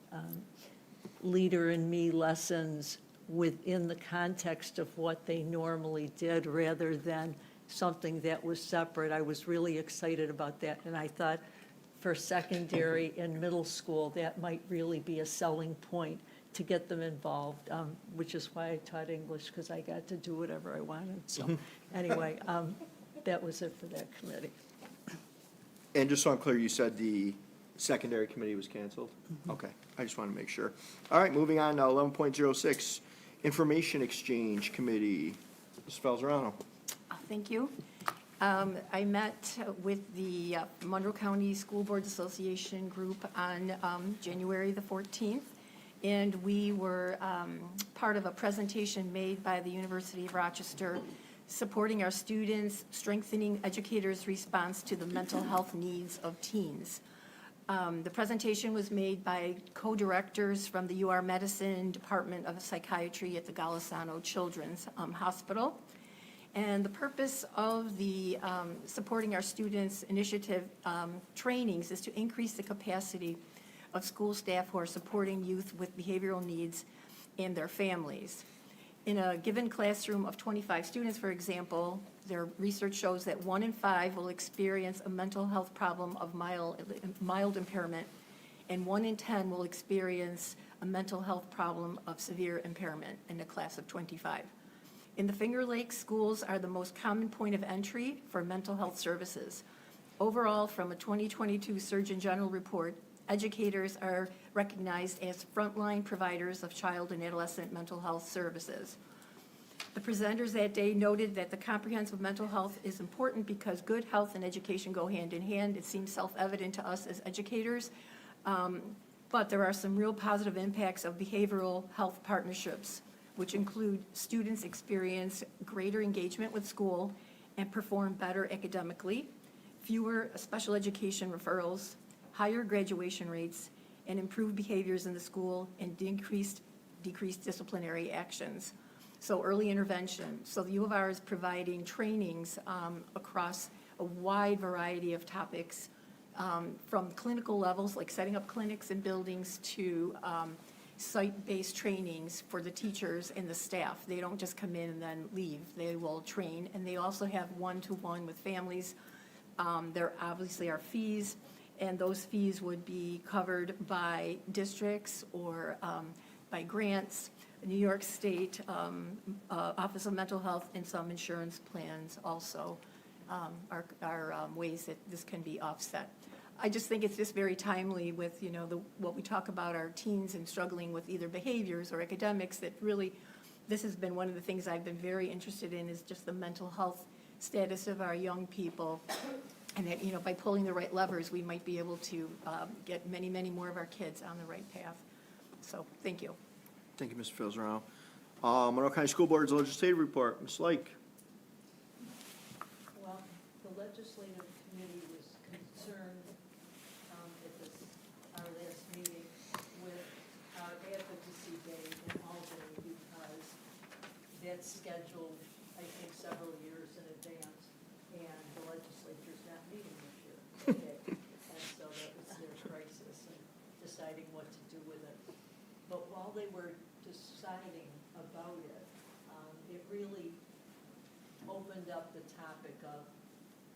Leader in Me lessons within the context of what they normally did rather than something that was separate. I was really excited about that, and I thought for secondary and middle school, that might really be a selling point to get them involved, which is why I taught English, because I got to do whatever I wanted. So anyway, that was it for that committee. And just so I'm clear, you said the secondary committee was canceled? Okay, I just want to make sure. All right, moving on now, 11.06, Information Exchange Committee. Ms. Falzarano. Thank you. I met with the Monroe County School Boards Association group on January the 14th, and we were part of a presentation made by the University of Rochester supporting our students, strengthening educators' response to the mental health needs of teens. The presentation was made by co-directors from the UR Medicine Department of Psychiatry at the Golisano Children's Hospital. And the purpose of the Supporting Our Students Initiative trainings is to increase the capacity of school staff who are supporting youth with behavioral needs and their families. In a given classroom of 25 students, for example, their research shows that 1 in 5 will experience a mental health problem of mild impairment, and 1 in 10 will experience a mental health problem of severe impairment in a class of 25. In the Finger Lakes, schools are the most common point of entry for mental health services. Overall, from a 2022 Surgeon General report, educators are recognized as frontline providers of child and adolescent mental health services. The presenters that day noted that the comprehensive mental health is important because good health and education go hand in hand. It seems self-evident to us as educators, but there are some real positive impacts of behavioral health partnerships, which include students experience greater engagement with school and perform better academically, fewer special education referrals, higher graduation rates, and improved behaviors in the school and decreased disciplinary actions. So early intervention. So the U of R is providing trainings across a wide variety of topics, from clinical levels, like setting up clinics and buildings, to site-based trainings for the teachers and the staff. They don't just come in and then leave. They will train, and they also have one-to-one with families. There obviously are fees, and those fees would be covered by districts or by grants. New York State Office of Mental Health and some insurance plans also are ways that this can be offset. I just think it's just very timely with, what we talk about our teens and struggling with either behaviors or academics, that really, this has been one of the things I've been very interested in, is just the mental health status of our young people. And that, by pulling the right levers, we might be able to get many, many more of our kids on the right path. So, thank you. Thank you, Mr. Falzarano. Monroe County School Board's legislative report. Ms. Lake. Well, the legislative committee was concerned at our last meeting with our advocacy day in Albany, because that's scheduled, I think, several years in advance, and the legislature's not meeting this year. Okay. And so that was their crisis in deciding what to do with it. But while they were deciding about it, it really opened up the topic of,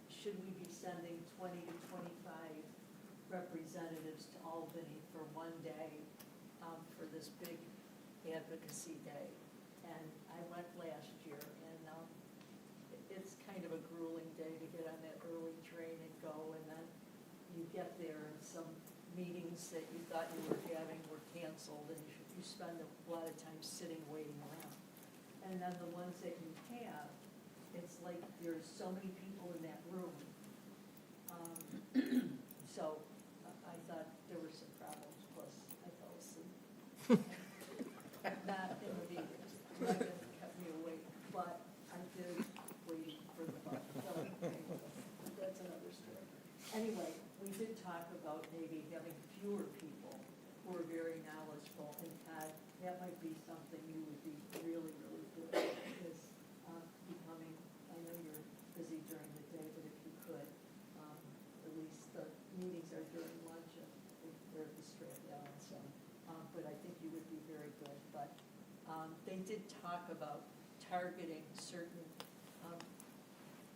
should we be sending 20 to 25 representatives to Albany for one day for this big advocacy day? And I went last year, and it's kind of a grueling day to get on that early train and go, and then you get there and some meetings that you thought you were having were canceled, and you spend a lot of time sitting waiting around. And then the ones that you have, it's like there's so many people in that room. So I thought there were some problems, plus I fell asleep. Not in the meetings. It kept me awake, but I did wait for the bus. So anyway, that's another story. Anyway, we did talk about maybe having fewer people who are very knowledgeable, and Todd, that might be something you would be really, really good at, is becoming, I know you're busy during the day, but if you could, at least the meetings are during lunch and they're at the Strat Down, so, but I think you would be they did talk about targeting certain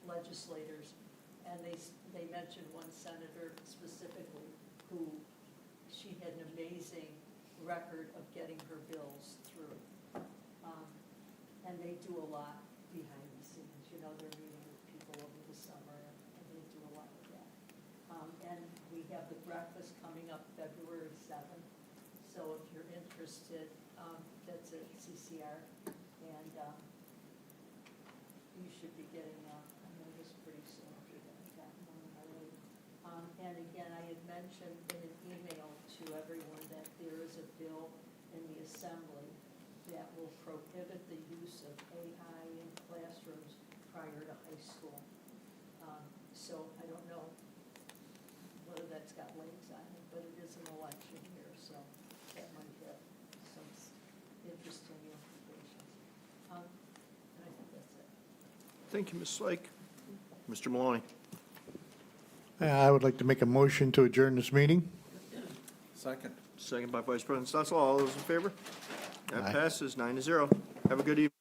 legislators, and they mentioned one senator specifically who she had an amazing record of getting her bills through. And they do a lot behind the scenes, you know, they're meeting with people over the summer, and they do a lot of that. And we have the breakfast coming up February 7th, so if you're interested, that's at CCR, and you should be getting a notice pretty soon if you haven't gotten one already. And again, I had mentioned in an email to everyone that there is a bill in the Assembly that will prohibit the use of AI in classrooms prior to high school. So I don't know whether that's got legs on it, but it is an election year, so that might have some interesting implications. And I think that's it. Thank you, Ms. Slake. Mr. Maloney. I would like to make a motion to adjourn this meeting. Second. Second by Vice President Stutzle. All those in favor? That Aye. passes 9-0. Have a good evening.